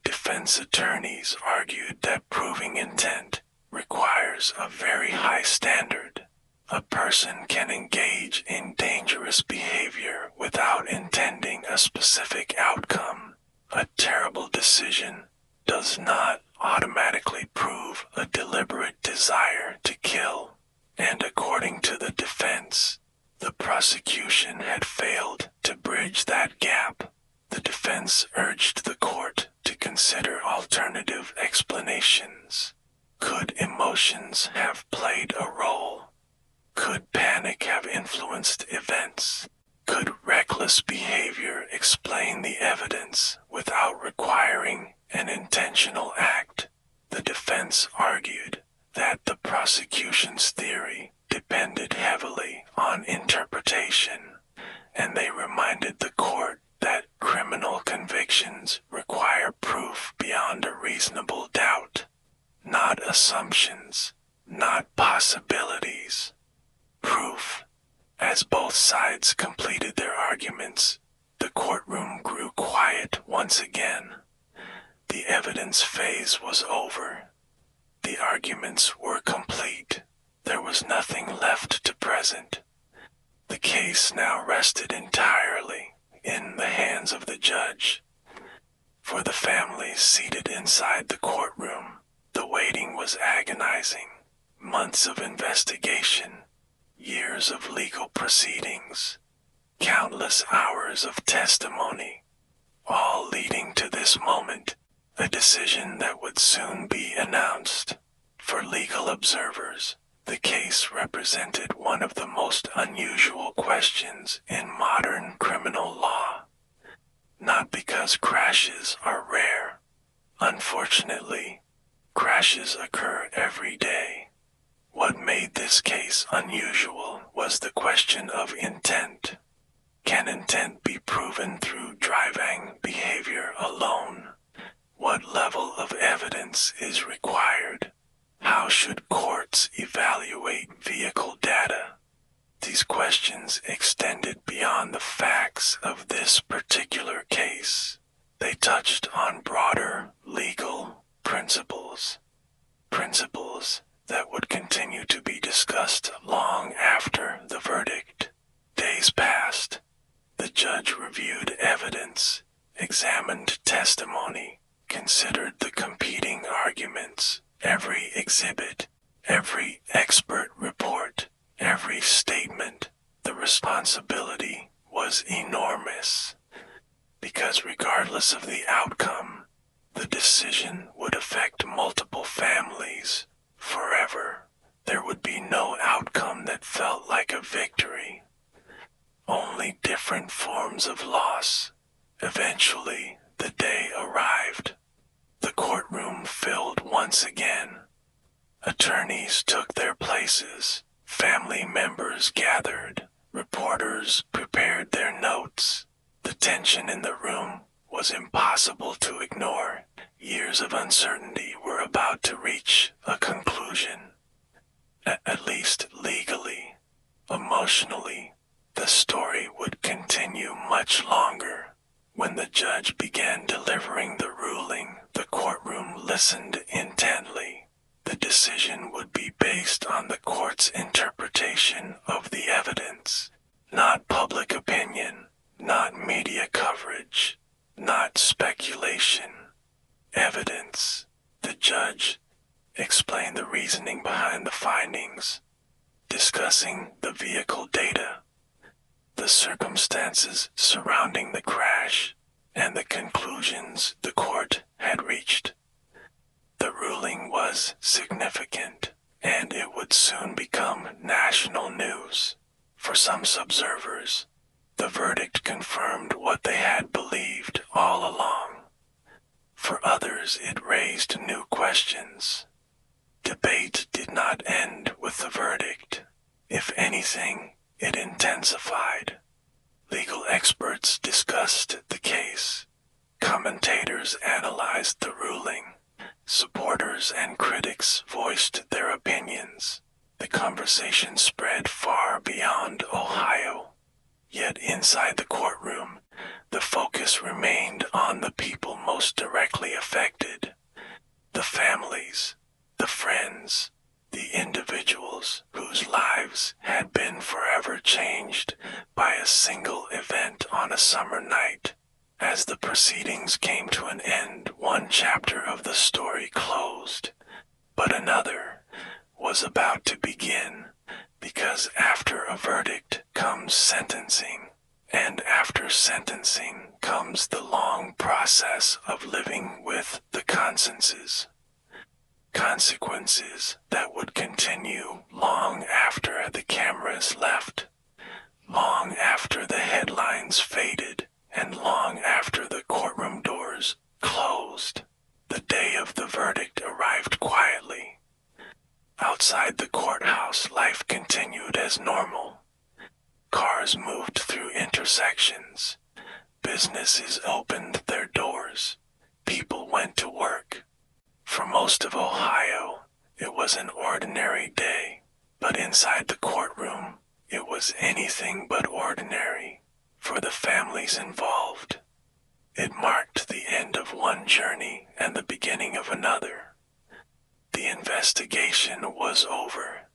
Defense attorneys argued that proving intent requires a very high standard. A person can engage in dangerous behavior without intending a specific outcome. A terrible decision does not automatically prove a deliberate desire to kill. And according to the defense, the prosecution had failed to bridge that gap. The defense urged the court to consider alternative explanations. Could emotions have played a role? Could panic have influenced events? Could reckless behavior explain the evidence without requiring an intentional act? The defense argued that the prosecution's theory depended heavily on interpretation, and they reminded the court that criminal convictions require proof beyond a reasonable doubt, not assumptions, not possibilities. Proof. As both sides completed their arguments, the courtroom grew quiet once again. The evidence phase was over. The arguments were complete. There was nothing left to present. The case now rested entirely in the hands of the judge. For the families seated inside the courtroom, the waiting was agonizing. Months of investigation, years of legal proceedings, countless hours of testimony, all leading to this moment, a decision that would soon be announced. For legal observers, the case represented one of the most unusual questions in modern criminal law. Not because crashes are rare. Unfortunately, crashes occur every day. What made this case unusual was the question of intent. Can intent be proven through driving behavior alone? What level of evidence is required? How should courts evaluate vehicle data? These questions extended beyond the facts of this particular case. They touched on broader legal principles. Principles that would continue to be discussed long after the verdict. Days passed. The judge reviewed evidence, examined testimony, considered the competing arguments, every exhibit, every expert report, every statement. The responsibility was enormous, because regardless of the outcome, the decision would affect multiple families forever. There would be no outcome that felt like a victory, only different forms of loss. Eventually, the day arrived. The courtroom filled once again. Attorneys took their places. Family members gathered. Reporters prepared their notes. The tension in the room was impossible to ignore. Years of uncertainty were about to reach a conclusion. At least legally. Emotionally, the story would continue much longer. When the judge began delivering the ruling, the courtroom listened intently. The decision would be based on the court's interpretation of the evidence, not public opinion, not media coverage, not speculation. Evidence. The judge explained the reasoning behind the findings, discussing the vehicle data, the circumstances surrounding the crash, and the conclusions the court had reached. The ruling was significant, and it would soon become national news. For some observers, The verdict confirmed what they had believed all along. For others, it raised new questions. Debate did not end with the verdict. If anything, it intensified. Legal experts discussed the case. Commentators analyzed the ruling. Supporters and critics voiced their opinions. The conversation spread far beyond Ohio. Yet inside the courtroom, the focus remained on the people most directly affected. The families, the friends, the individuals whose lives had been forever changed by a single event on a summer night. As the proceedings came to an end, one chapter of the story closed, but another was about to begin, because after a verdict comes sentencing, and after sentencing comes the long process of living with the consequences. Consequences that would continue long after the cameras left, long after the headlines faded, and long after the courtroom doors closed. The day of the verdict arrived quietly. Outside the courthouse, life continued as normal. Cars moved through intersections. Businesses opened their doors. People went to work. For most of Ohio, it was an ordinary day, but inside the courtroom, it was anything but ordinary for the families involved. It marked the end of one journey and the beginning of another. The investigation was over.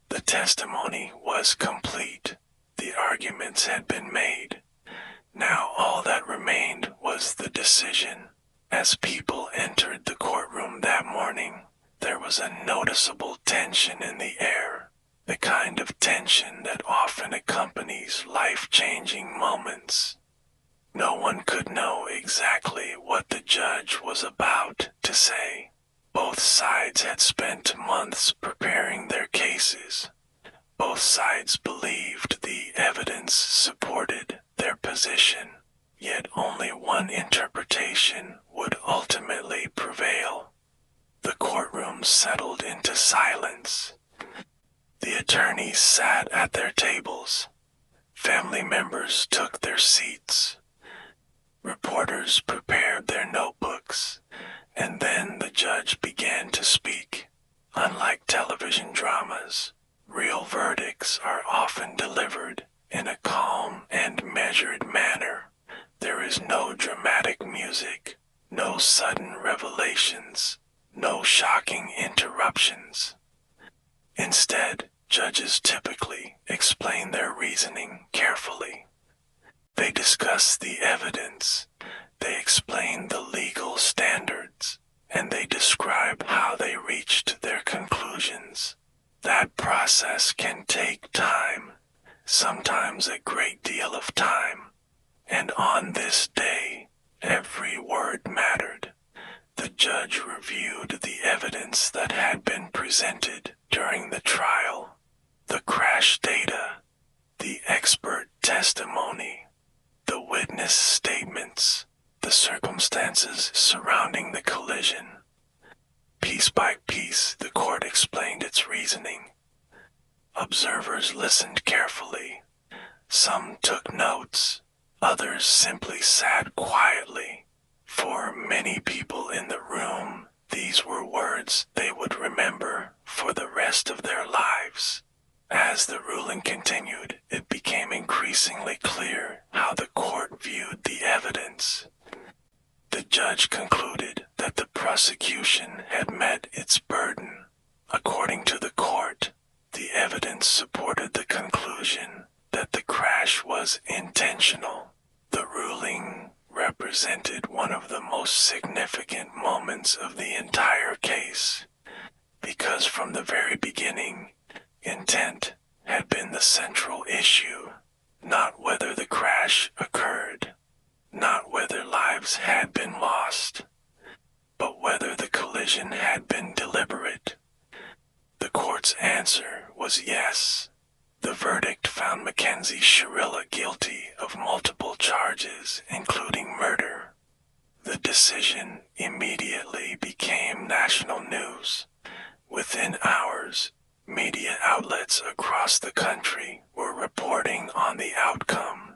The testimony was complete. The arguments had been made. Now all that remained was the decision. As people entered the courtroom that morning, there was a noticeable tension in the air, the kind of tension that often accompanies life-changing moments. No one could know exactly what the judge was about to say. Both sides had spent months preparing their cases. Both sides believed the evidence supported their position, yet only one interpretation would ultimately prevail. The courtroom settled into silence. The attorneys sat at their tables. Family members took their seats. Reporters prepared their notebooks, and then the judge began to speak. Unlike television dramas, real verdicts are often delivered in a calm and measured manner. There is no dramatic music, no sudden revelations, no shocking interruptions. Instead, judges typically explain their reasoning carefully. They discuss the evidence, they explain the legal standards, and they describe how they reached their conclusions. That process can take time, sometimes a great deal of time. And on this day, every word mattered. The judge reviewed the evidence that had been presented during the trial, the crash data, the expert testimony, the witness statements, the circumstances surrounding the collision. Piece by piece, the court explained its reasoning. Observers listened carefully. Some took notes. Others simply sat quietly. For many people in the room, these were words they would remember for the rest of their lives. As the ruling continued, it became increasingly clear how the court viewed the evidence. The judge concluded that the prosecution had met its burden. According to the court, the evidence supported the conclusion that the crash was intentional. The ruling represented one of the most significant moments of the entire case, because from the very beginning, intent had been the central issue, not whether the crash occurred, not whether lives had been lost, but whether the collision had been deliberate. The court's answer was yes. The verdict found Mackenzie Shirilla guilty of multiple charges, including murder. The decision immediately became national news. Within hours, media outlets across the country were reporting on the outcome.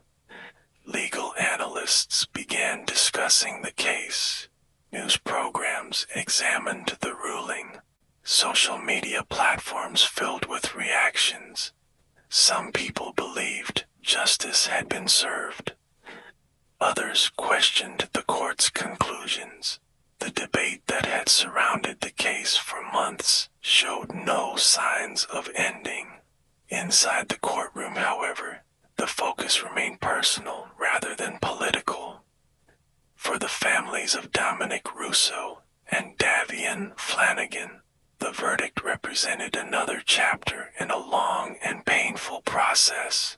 Legal analysts began discussing the case. News programs examined the ruling. Social media platforms filled with reactions. Some people believed justice had been served. Others questioned the court's conclusions. The debate that had surrounded the case for months showed no signs of ending. Inside the courtroom, however, the focus remained personal rather than political. For the families of Dominic Russo and Davian Flanagan, the verdict represented another chapter in a long and painful process.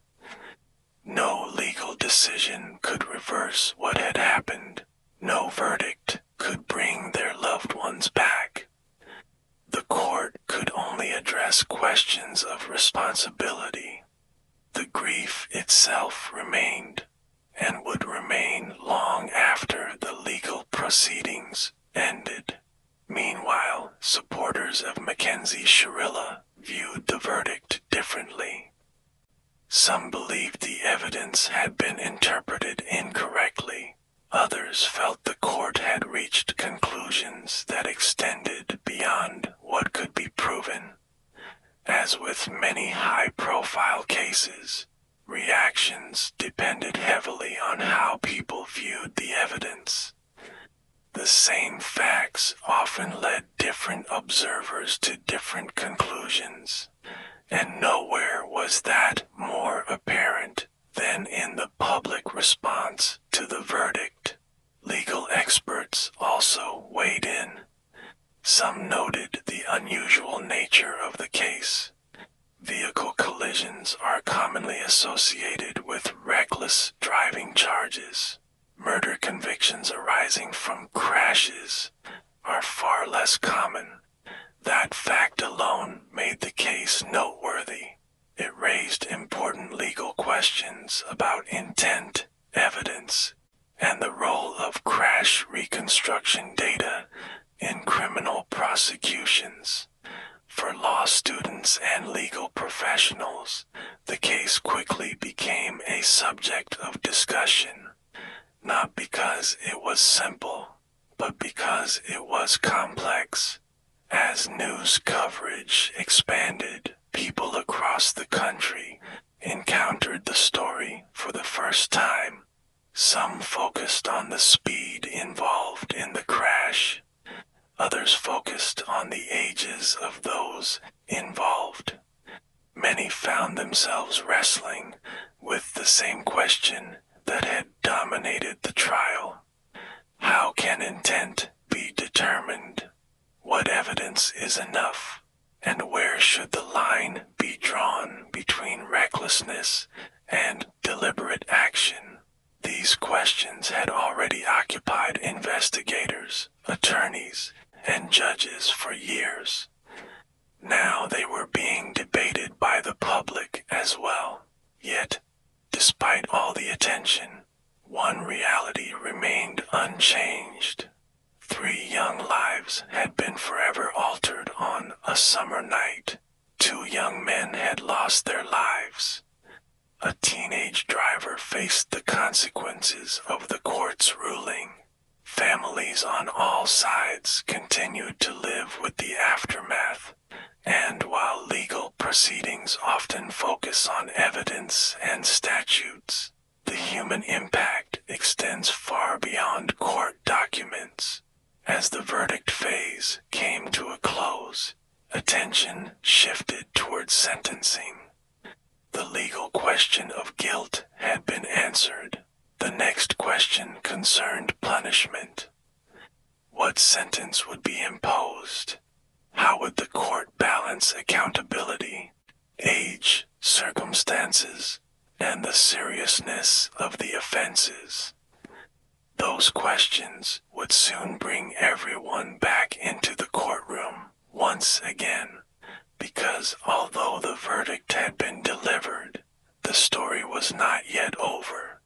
No legal decision could reverse what had happened. No verdict could bring their loved ones back. The court could only address questions of responsibility. The grief itself remained, and would remain long after the legal proceedings ended. Meanwhile, supporters of Mackenzie Shirilla viewed the verdict differently. Some believed the evidence had been interpreted incorrectly. Others felt the court had reached conclusions that extended beyond what could be proven. As with many high-profile cases, reactions depended heavily on how people viewed the evidence. The same facts often led different observers to different conclusions, and nowhere was that more apparent than in the public response to the verdict. Legal experts also weighed in. Some noted the unusual nature of the case. Vehicle collisions are commonly associated with reckless driving charges. Murder convictions arising from crashes are far less common. That fact alone made the case noteworthy. It raised important legal questions about intent, evidence, and the role of crash reconstruction data in criminal prosecutions. For law students and legal professionals, the case quickly became a subject of discussion, not because it was simple, but because it was complex. As news coverage expanded, people across the country encountered the story for the first time. Some focused on the speed involved in the crash. Others focused on the ages of those involved. Many found themselves wrestling with the same question that had dominated the trial. How can intent be determined? What evidence is enough? And where should the line be drawn between recklessness and deliberate action? These questions had already occupied investigators, attorneys, and judges for years. Now they were being debated by the public as well. Yet, despite all the attention, one reality remained unchanged. 3 young lives had been forever altered on a summer night. 2 young men had lost their lives. A teenage driver faced the consequences of the court's ruling. Families on all sides continued to live with the aftermath, and while legal proceedings often focus on evidence and statutes, the human impact extends far beyond court documents. As the verdict phase came to a close, attention shifted towards sentencing. The legal question of guilt had been answered. The next question concerned punishment. What sentence would be imposed? How would the court balance accountability, age, circumstances, and the seriousness of the offenses? Those questions would soon bring everyone back into the courtroom once again, because although the verdict had been delivered, the story was not yet over.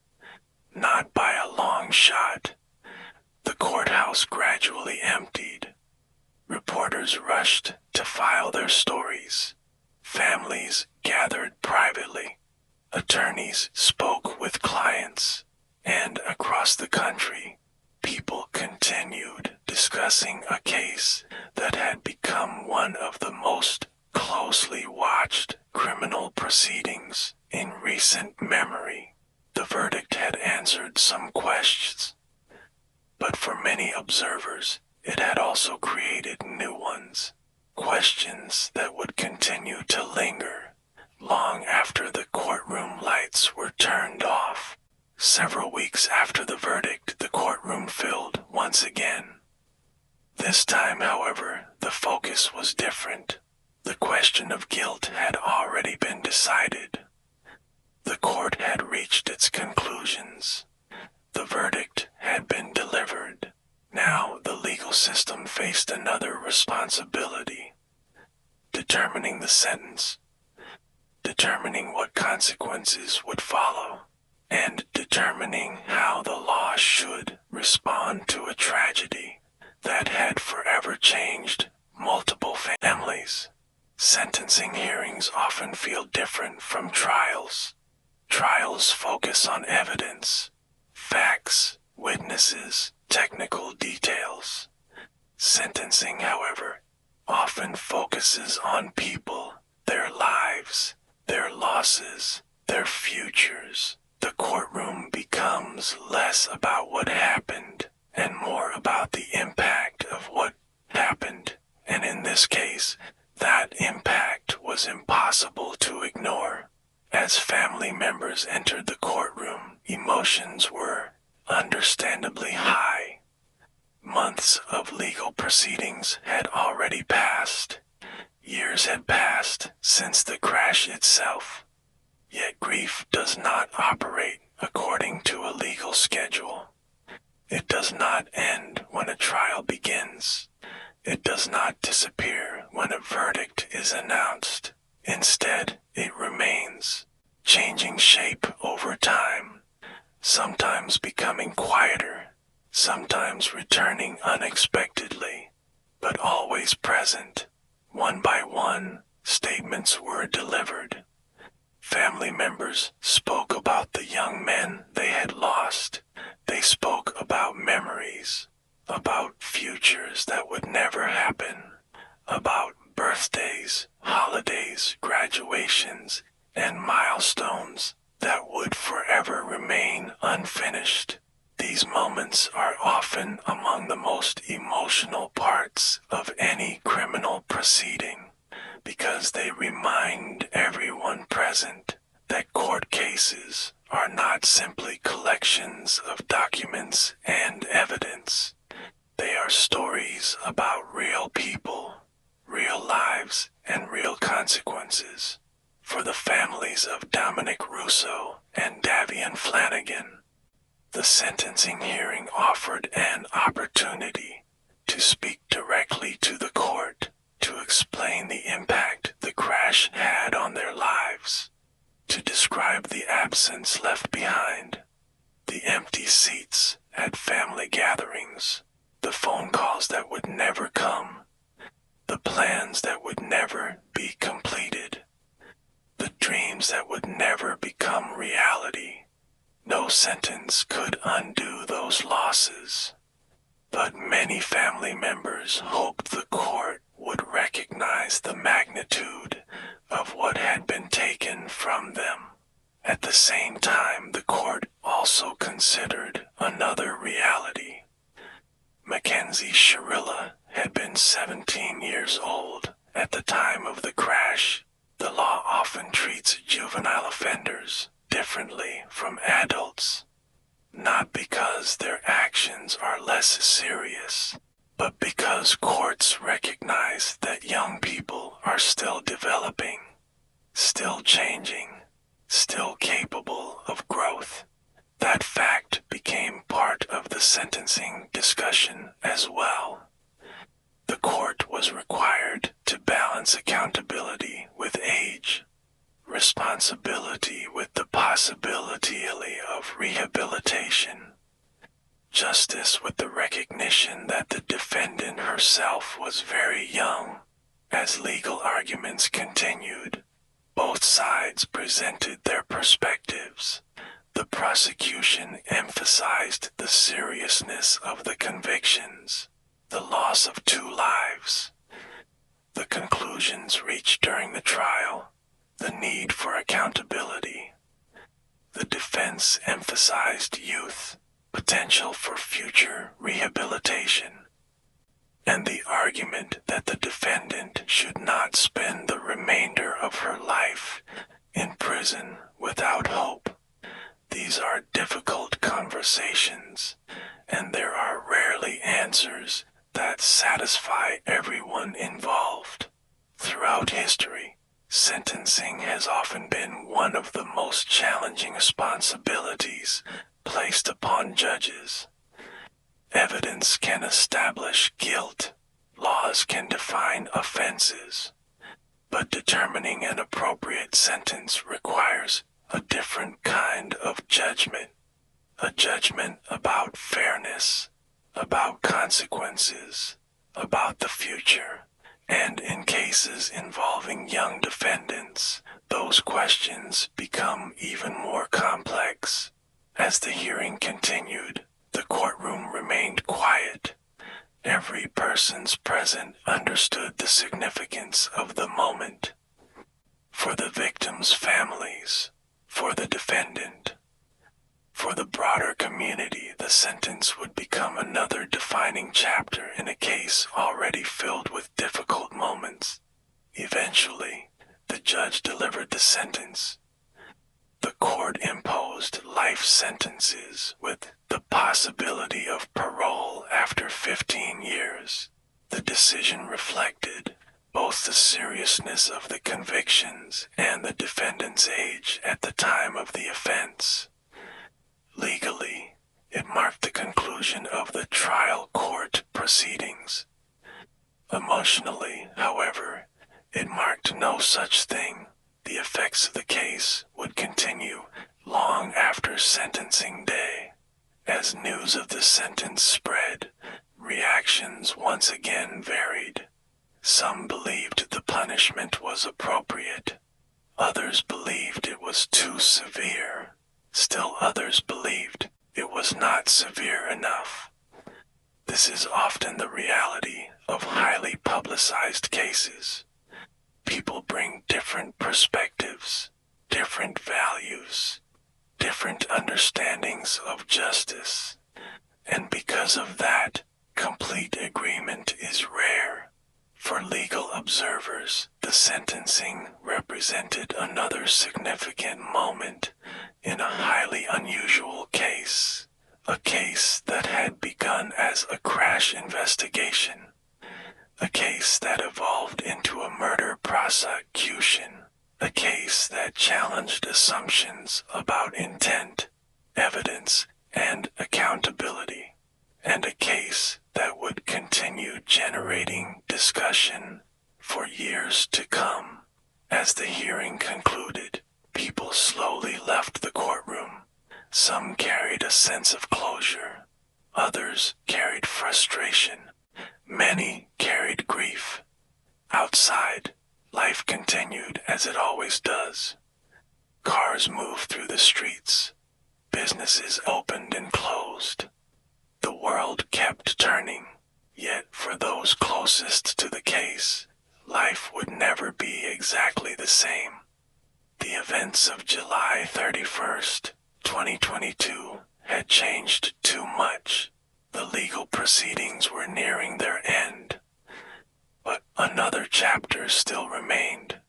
attorneys spoke with clients, and across the country, people continued discussing a case that had become one of the most closely watched criminal proceedings in recent memory. The verdict had answered some questions, but for many observers, it had also created new ones, questions that would continue to linger long after the courtroom lights were turned off. Several weeks after the verdict, the courtroom filled once again. This time, however, the focus was different. The question of guilt had already been decided. The court had reached its conclusions. The verdict had been delivered. Now the legal system faced another responsibility: determining the sentence, determining what consequences would follow, and determining how the law should respond to a tragedy that had forever changed multiple families. Sentencing hearings often feel different from trials. Trials focus on evidence, facts, witnesses, technical details. Sentencing, however, often focuses on people, their lives, their losses, their futures. The courtroom becomes less about what happened and more about the impact of what happened, and in this case, that impact was impossible to ignore. As family members entered the courtroom, emotions were understandably high. Months of legal proceedings had already passed. Years had passed since the crash itself. Yet grief does not operate according to a legal schedule. It does not end when a trial begins. It does not disappear when a verdict is announced. Instead, it remains, changing shape over time, sometimes becoming quieter, sometimes returning unexpectedly, but always present. One by one, statements were delivered. Family members spoke about the young men they had lost. They spoke about memories, about futures that would never happen, about birthdays, holidays, graduations, and milestones that would forever remain unfinished. These moments are often among the most emotional parts of any criminal proceeding, because they remind everyone present that court cases are not simply collections of documents and evidence. They are stories about real people, real lives, and real consequences. For the families of Dominic Russo and Davian Flanagan, the sentencing hearing offered an opportunity to speak directly to the court, to explain the impact the crash had on their lives, to describe the absence left behind, the empty seats at family gatherings, the phone calls that would never come, the plans that would never be completed, the dreams that would never become reality. No sentence could undo those losses, but many family members hoped the court would recognize the magnitude of what had been taken from them. At the same time, the court also considered another reality. Mackenzie Shirilla had been 17 years old at the time of the crash. The law often treats juvenile offenders differently from adults, not because their actions are less serious, but because courts recognize that young people are still developing, still changing, still capable of growth. That fact became part of the sentencing discussion as well. The court was required to balance accountability with age, responsibility with the possibility of rehabilitation, justice with the recognition that the defendant herself was very young. As legal arguments continued, Both sides presented their perspectives. The prosecution emphasized the seriousness of the convictions, the loss of 2 lives, the conclusions reached during the trial, the need for accountability. The defense emphasized youth, potential for future rehabilitation, and the argument that the defendant should not spend the remainder of her life in prison without hope. These are difficult conversations, and there are rarely answers that satisfy everyone involved. Throughout history, sentencing has often been one of the most challenging responsibilities placed upon judges. Evidence can establish guilt, laws can define offenses, but determining an appropriate sentence requires a different kind of judgment, a judgment about fairness, about consequences, about the future, and in cases involving young defendants, those questions become even more complex. As the hearing continued, the courtroom remained quiet. Every person present understood the significance of the moment. For the victims' families, for the defendant, for the broader community, the sentence would become another defining chapter in a case already filled with difficult moments. Eventually, the judge delivered the sentence. The court imposed life sentences with the possibility of parole after 15 years. The decision reflected both the seriousness of the convictions and the defendant's age at the time of the offense. Legally, it marked the conclusion of the trial court proceedings. Emotionally, however, it marked no such thing. The effects of the case would continue long after sentencing day. As news of the sentence spread, reactions once again varied. Some believed the punishment was appropriate. Others believed it was too severe. Still others believed it was not severe enough. This is often the reality of highly publicized cases. People bring different perspectives, different values, different understandings of justice, and because of that, complete agreement is rare. For legal observers, the sentencing represented another significant moment in a highly unusual case, a case that had begun as a crash investigation, a case that evolved into a murder prosecution, a case that challenged assumptions about intent, evidence, and accountability, and a case that would continue generating discussion for years to come. As the hearing concluded, people slowly left the courtroom. Some carried a sense of closure. Others carried frustration. Many carried grief. Outside, life continued as it always does. Cars moved through the streets. Businesses opened and closed. The world kept turning. Yet for those closest to the case, life would never be exactly the same. The events of July 31st, 2022 had changed too much. The legal proceedings were nearing their end. But another chapter still remained.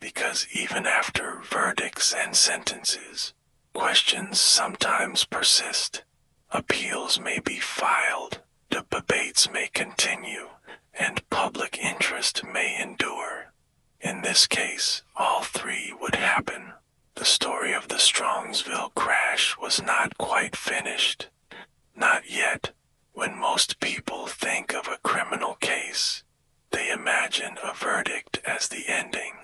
Because even after verdicts and sentences, questions sometimes persist. Appeals may be filed, debates may continue, and public interest may endure. In this case, all three would happen. The story of the Strongsville crash was not quite finished. Not yet. When most people think of a criminal case, they imagine a verdict as the ending.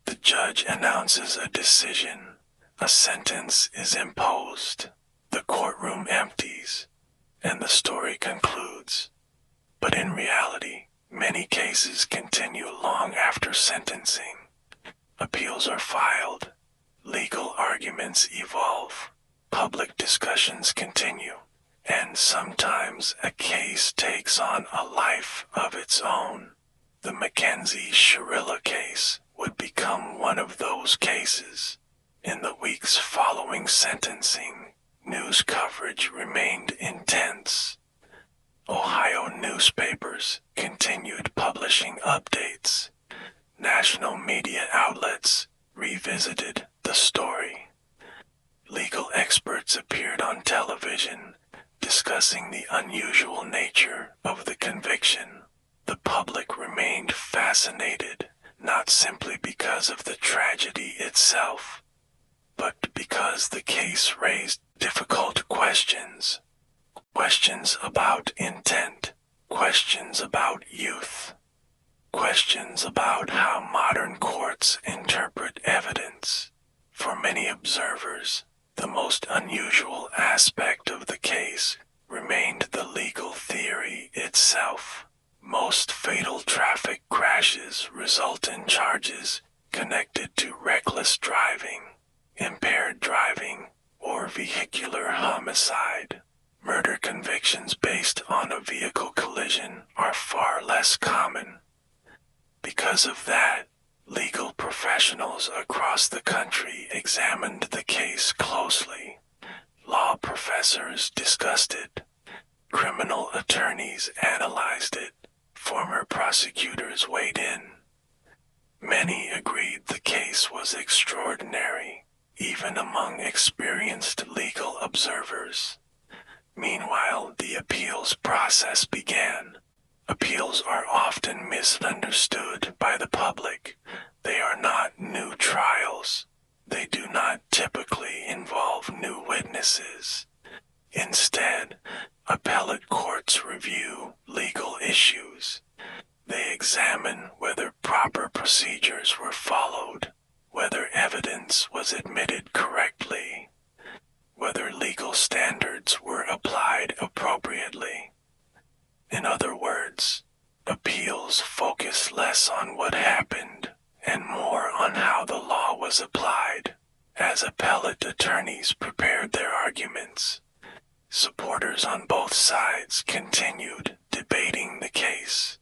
The judge announces a decision. A sentence is imposed. The courtroom empties, and the story concludes. But in reality, many cases continue long after sentencing. Appeals are filed. Legal arguments evolve. Public discussions continue. And sometimes a case takes on a life of its own. The Mackenzie Shirilla case would become one of those cases. In the weeks following sentencing, news coverage remained intense. Ohio newspapers continued publishing updates. National media outlets revisited the story. Legal experts appeared on television, discussing the unusual nature of the conviction. The public remained fascinated, not simply because of the tragedy itself, but because the case raised difficult questions. Questions about intent, questions about youth, questions about how modern courts interpret evidence. For many observers, the most unusual aspect of the case remained the legal theory itself. Most fatal traffic crashes result in charges connected to reckless driving, impaired driving, or vehicular homicide. Murder convictions based on a vehicle collision are far less common. Because of that, legal professionals across the country examined the case closely. Law professors discussed it. Criminal attorneys analyzed it. Former prosecutors weighed in. Many agreed the case was extraordinary, even among experienced legal observers. Meanwhile, the appeals process began. Appeals are often misunderstood by the public. They are not new trials. They do not typically involve new witnesses. Instead, appellate courts review legal issues. They examine whether proper procedures were followed, whether evidence was admitted correctly, whether legal standards were applied appropriately. In other words, appeals focus less on what happened and more on how the law was applied. As appellate attorneys prepared their arguments, supporters on both sides continued debating the case.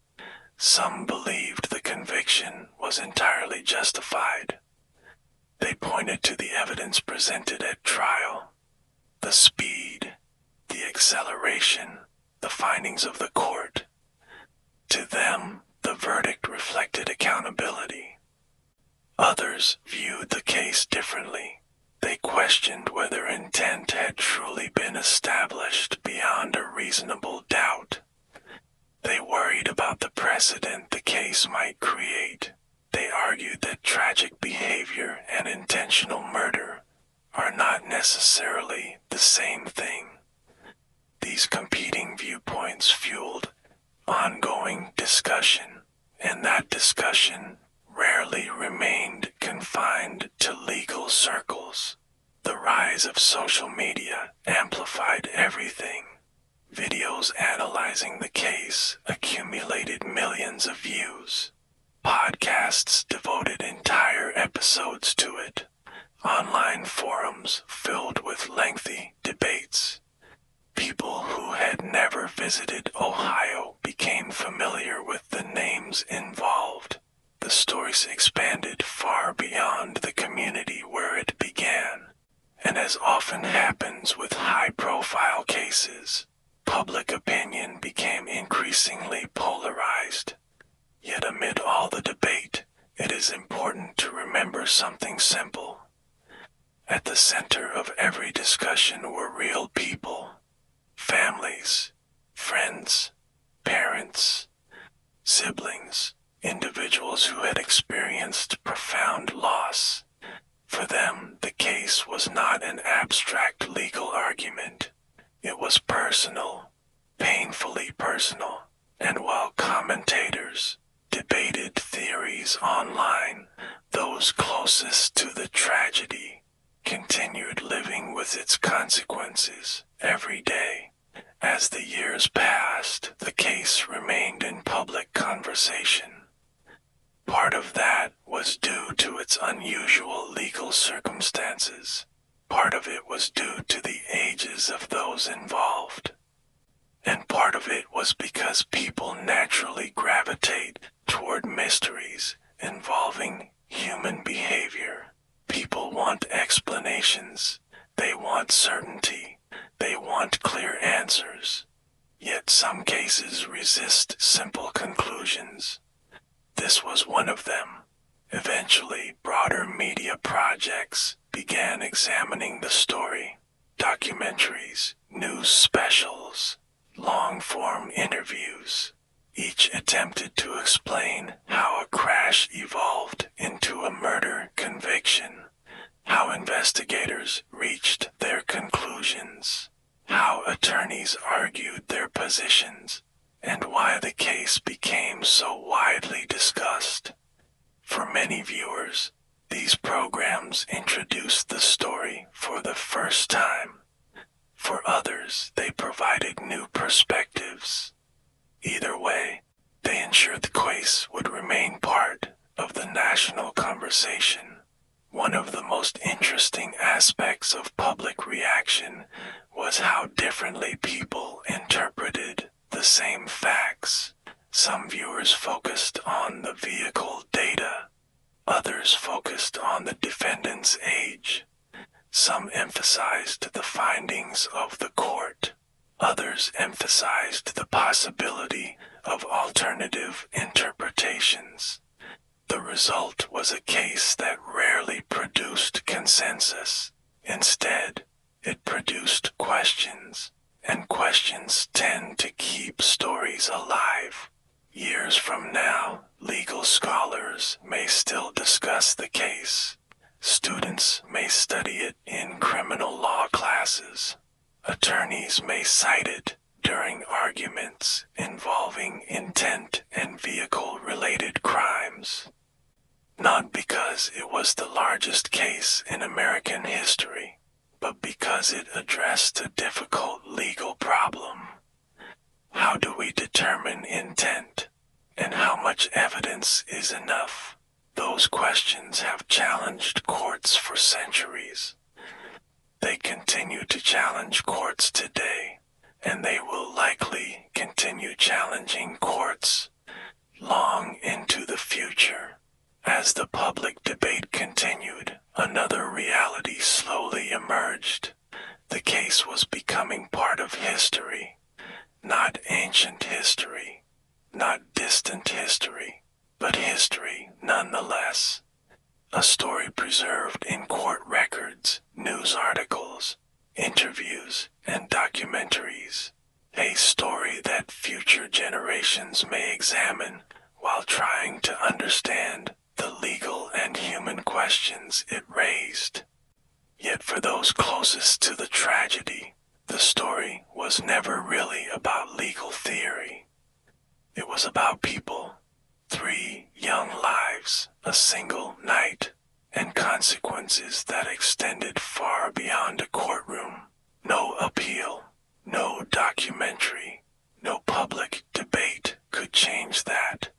Some believed the conviction was entirely justified. They pointed to the evidence presented at trial, the speed, the acceleration, the findings of the court. To them, the verdict reflected accountability. Others viewed the case differently. They questioned whether intent had truly been established beyond a reasonable doubt. They worried about the precedent the case might create. They argued that tragic behavior and intentional murder are not necessarily the same thing. These competing viewpoints fueled ongoing discussion, and that discussion rarely remained confined to legal circles. The rise of social media amplified everything. Videos analyzing the case accumulated millions of views. Podcasts devoted entire episodes to it. Online forums filled with lengthy debates. People who had never visited Ohio became familiar with the names involved. The stories expanded far beyond the community where it began. And as often happens with high-profile cases, public opinion became increasingly polarized. Yet amid all the debate, it is important to remember something simple. At the center of every discussion were real people. Families, friends, parents, siblings, individuals who had experienced profound loss. For them, the case was not an abstract legal argument. It was personal, painfully personal, and while commentators debated theories online, those closest to the tragedy continued living with its consequences every day. As the years passed, the case remained in public conversation. Part of that was due to its unusual legal circumstances. Part of it was due to the ages of those involved. And part of it was because people naturally gravitate toward mysteries involving human behavior. People want explanations. They want certainty. They want clear answers. Yet some cases resist simple conclusions. This was one of them. Eventually, broader media projects began examining the story. Documentaries, news specials, long-form interviews. Each attempted to explain how a crash evolved into a murder conviction, how investigators reached their conclusions, how attorneys argued their positions, and why the case became so widely discussed. For many viewers, these programs introduced the story for the first time. For others, they provided new perspectives. Either way, they ensured the case would remain part of the national conversation. One of the most interesting aspects of public reaction was how differently people interpreted the same facts. Some viewers focused on the vehicle data. Others focused on the defendant's age. Some emphasized the findings of the court. Others emphasized the possibility of alternative interpretations. The result was a case that rarely produced consensus. Instead, it produced questions, and questions tend to keep stories alive. Years from now, legal scholars may still discuss the case. Students may study it in criminal law classes. Attorneys may cite it during arguments involving intent and vehicle-related crimes. Not because it was the largest case in American history, but because it addressed a difficult legal problem. How do we determine intent, and how much evidence is enough? Those questions have challenged courts for centuries. They continue to challenge courts today, and they will likely continue challenging courts long into the future. As the public debate continued, another reality slowly emerged. The case was becoming part of history, not ancient history, not distant history, but history nonetheless. A story preserved in court records, news articles, interviews, and documentaries. A story that future generations may examine while trying to understand the legal and human questions it raised. Yet for those closest to the tragedy, the story was never really about legal theory. It was about people. 3 young lives, a single night, and consequences that extended far beyond a courtroom. No appeal, no documentary, no public debate could change that.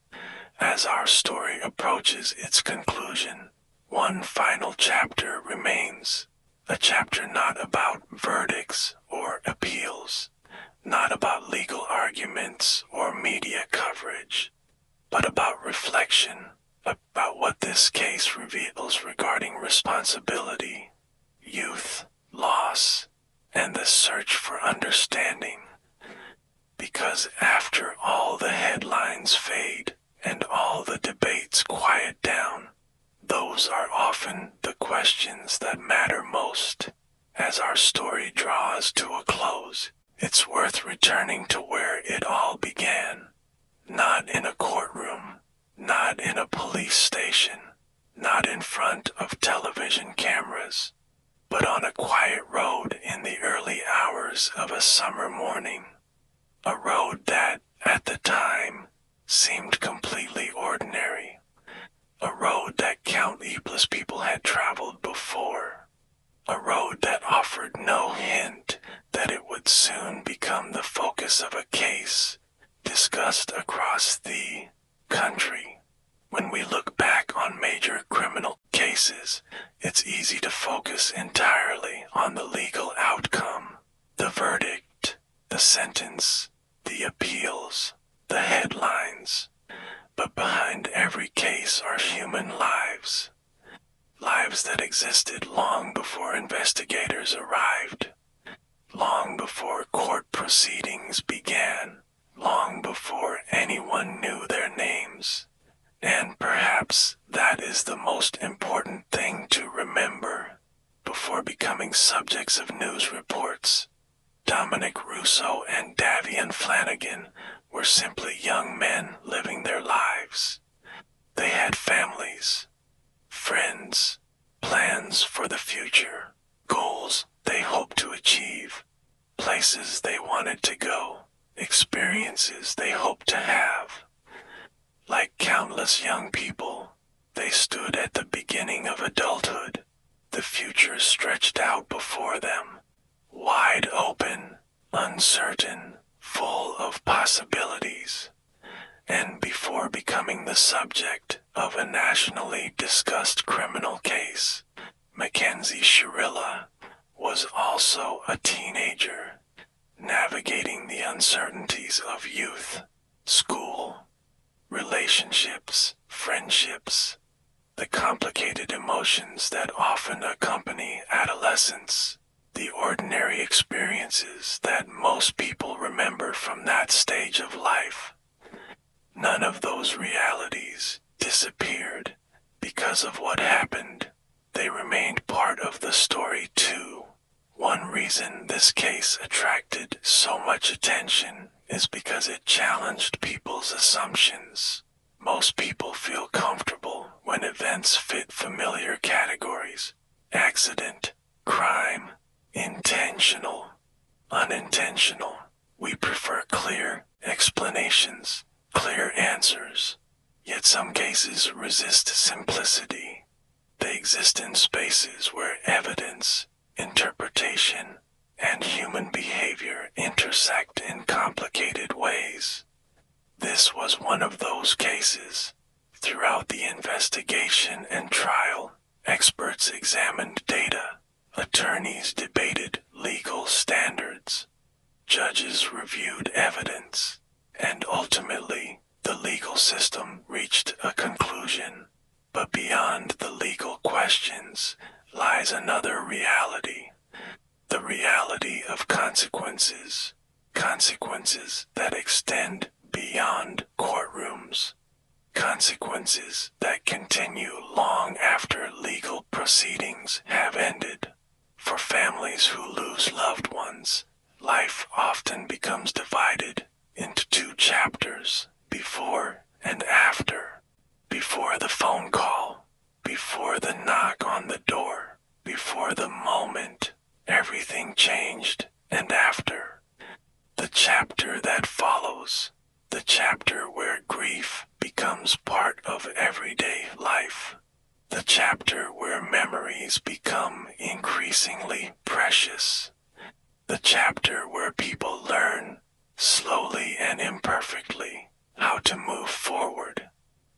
As our story approaches its conclusion, one final chapter remains. A chapter not about verdicts or appeals, not about legal arguments or media coverage, but about reflection, about what this case reveals regarding responsibility, youth, loss, and the search for understanding. Because after all the headlines fade and all the debates quiet down, those are often the questions that matter most. As our story draws to a close, it's worth returning to where it all began. Not in a courtroom, not in a police station, not in front of television cameras, but on a quiet road in the early hours of a summer morning. A road that, at the time, seemed completely ordinary. A road that countless people had traveled before. A road that offered no hint that it would soon become the focus of a case discussed across the country. When we look back on major criminal cases, it's easy to focus entirely on the legal outcome, the verdict, the sentence, the appeals, the headlines. But behind every case are human lives. Lives that existed long before investigators arrived, long before court proceedings began, long before anyone knew their names. And perhaps that is the most important thing to remember. Before becoming subjects of news reports, Dominic Russo and Davian Flanagan were simply young men living their lives. They had families, friends, plans for the future, goals they hoped to achieve, places they wanted to go, experiences they hoped to have. Like countless young people, they stood at the beginning of adulthood. The future stretched out before them, wide open, uncertain, full of possibilities. And before becoming the subject of a nationally discussed criminal case, Mackenzie Shirilla was also a teenager, navigating the uncertainties of youth, school, relationships, friendships, the complicated emotions that often accompany adolescence, the ordinary experiences that most people remember from that stage of life. None of those realities disappeared because of what happened. They remained part of the story too. One reason this case attracted so much attention is because it challenged people's assumptions. Most people feel comfortable when events fit familiar categories: accident, crime, intentional, unintentional. We prefer clear explanations, clear answers. Yet some cases resist simplicity. They exist in spaces where evidence, interpretation, and human behavior intersect in complicated ways. This was one of those cases. Throughout the investigation and trial, experts examined data, attorneys debated legal standards, judges reviewed evidence, and ultimately, the legal system reached a conclusion. But beyond the legal questions lies another reality. The reality of consequences. Consequences that extend beyond courtrooms. Consequences that continue long after legal proceedings have ended. For families who lose loved ones, life often becomes divided into two chapters: before and after. Before the phone call, before the knock on the door, before the moment everything changed, and after. The chapter that follows, the chapter where grief becomes part of everyday life. The chapter where memories become increasingly precious. The chapter where people learn, slowly and imperfectly, how to move forward.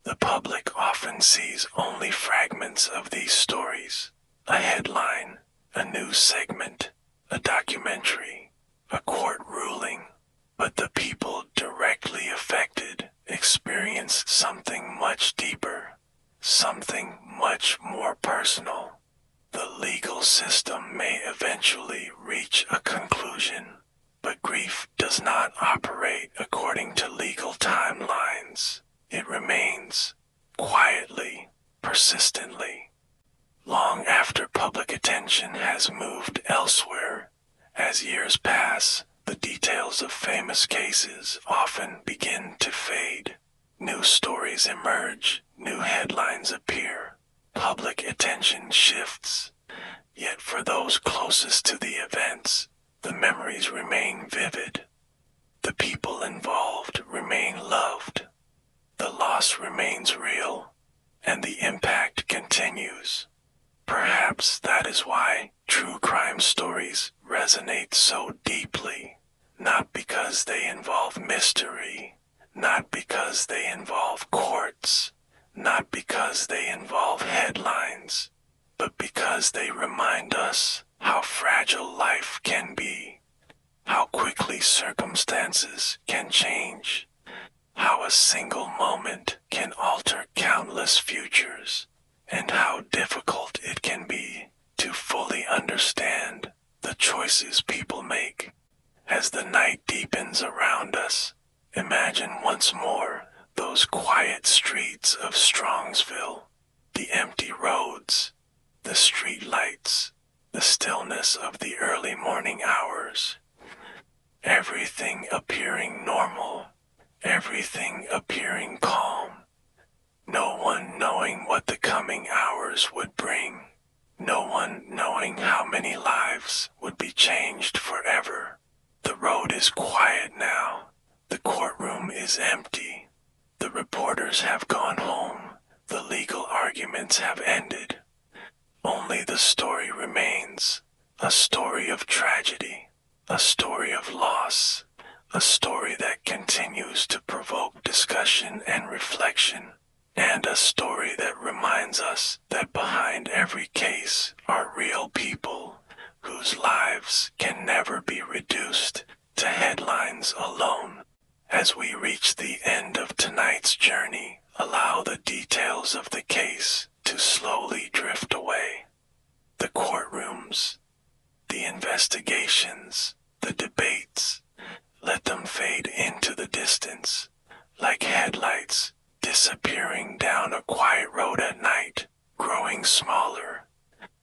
The public often sees only fragments of these stories: a headline, a news segment, a documentary, a court ruling. But the people directly affected experience something much deeper, something much more personal. The legal system may eventually reach a conclusion, but grief does not operate according to legal timelines. It remains, quietly, persistently. Long after public attention has moved elsewhere, as years pass, the details of famous cases often begin to fade. New stories emerge, new headlines appear, public attention shifts. Yet for those closest to the events, the memories remain vivid. The people involved remain loved. The loss remains real, and the impact continues. Perhaps that is why true crime stories resonate so deeply, not because they involve mystery, not because they involve courts, not because they involve headlines, but because they remind us how fragile life can be, how quickly circumstances can change, how a single moment can alter countless futures, and how difficult it can be to fully understand the choices people make. As the night deepens around us, imagine once more those quiet streets of Strongsville, the empty roads, the street lights, the stillness of the early morning hours. Everything appearing normal, everything appearing calm. No one knowing what the coming hours would bring. No one knowing how many lives would be changed forever. The road is quiet now. The courtroom is empty. The reporters have gone home. The legal arguments have ended. Only the story remains, a story of tragedy, a story of loss, a story that continues to provoke discussion and reflection, and a story that reminds us that behind every case are real people whose lives can never be reduced to headlines alone. As we reach the end of tonight's journey, allow the details of the case to slowly drift away. The courtrooms, the investigations, the debates, let them fade into the distance, like headlights disappearing down a quiet road at night, growing smaller,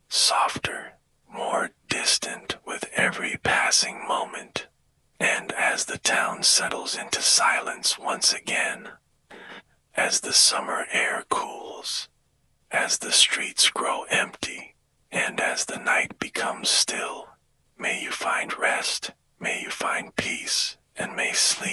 softer, more distant with every passing moment. And as the town settles into silence once again, as the summer air cools, as the streets grow empty, and as the night becomes still, may you find rest, may you find peace, and may sleep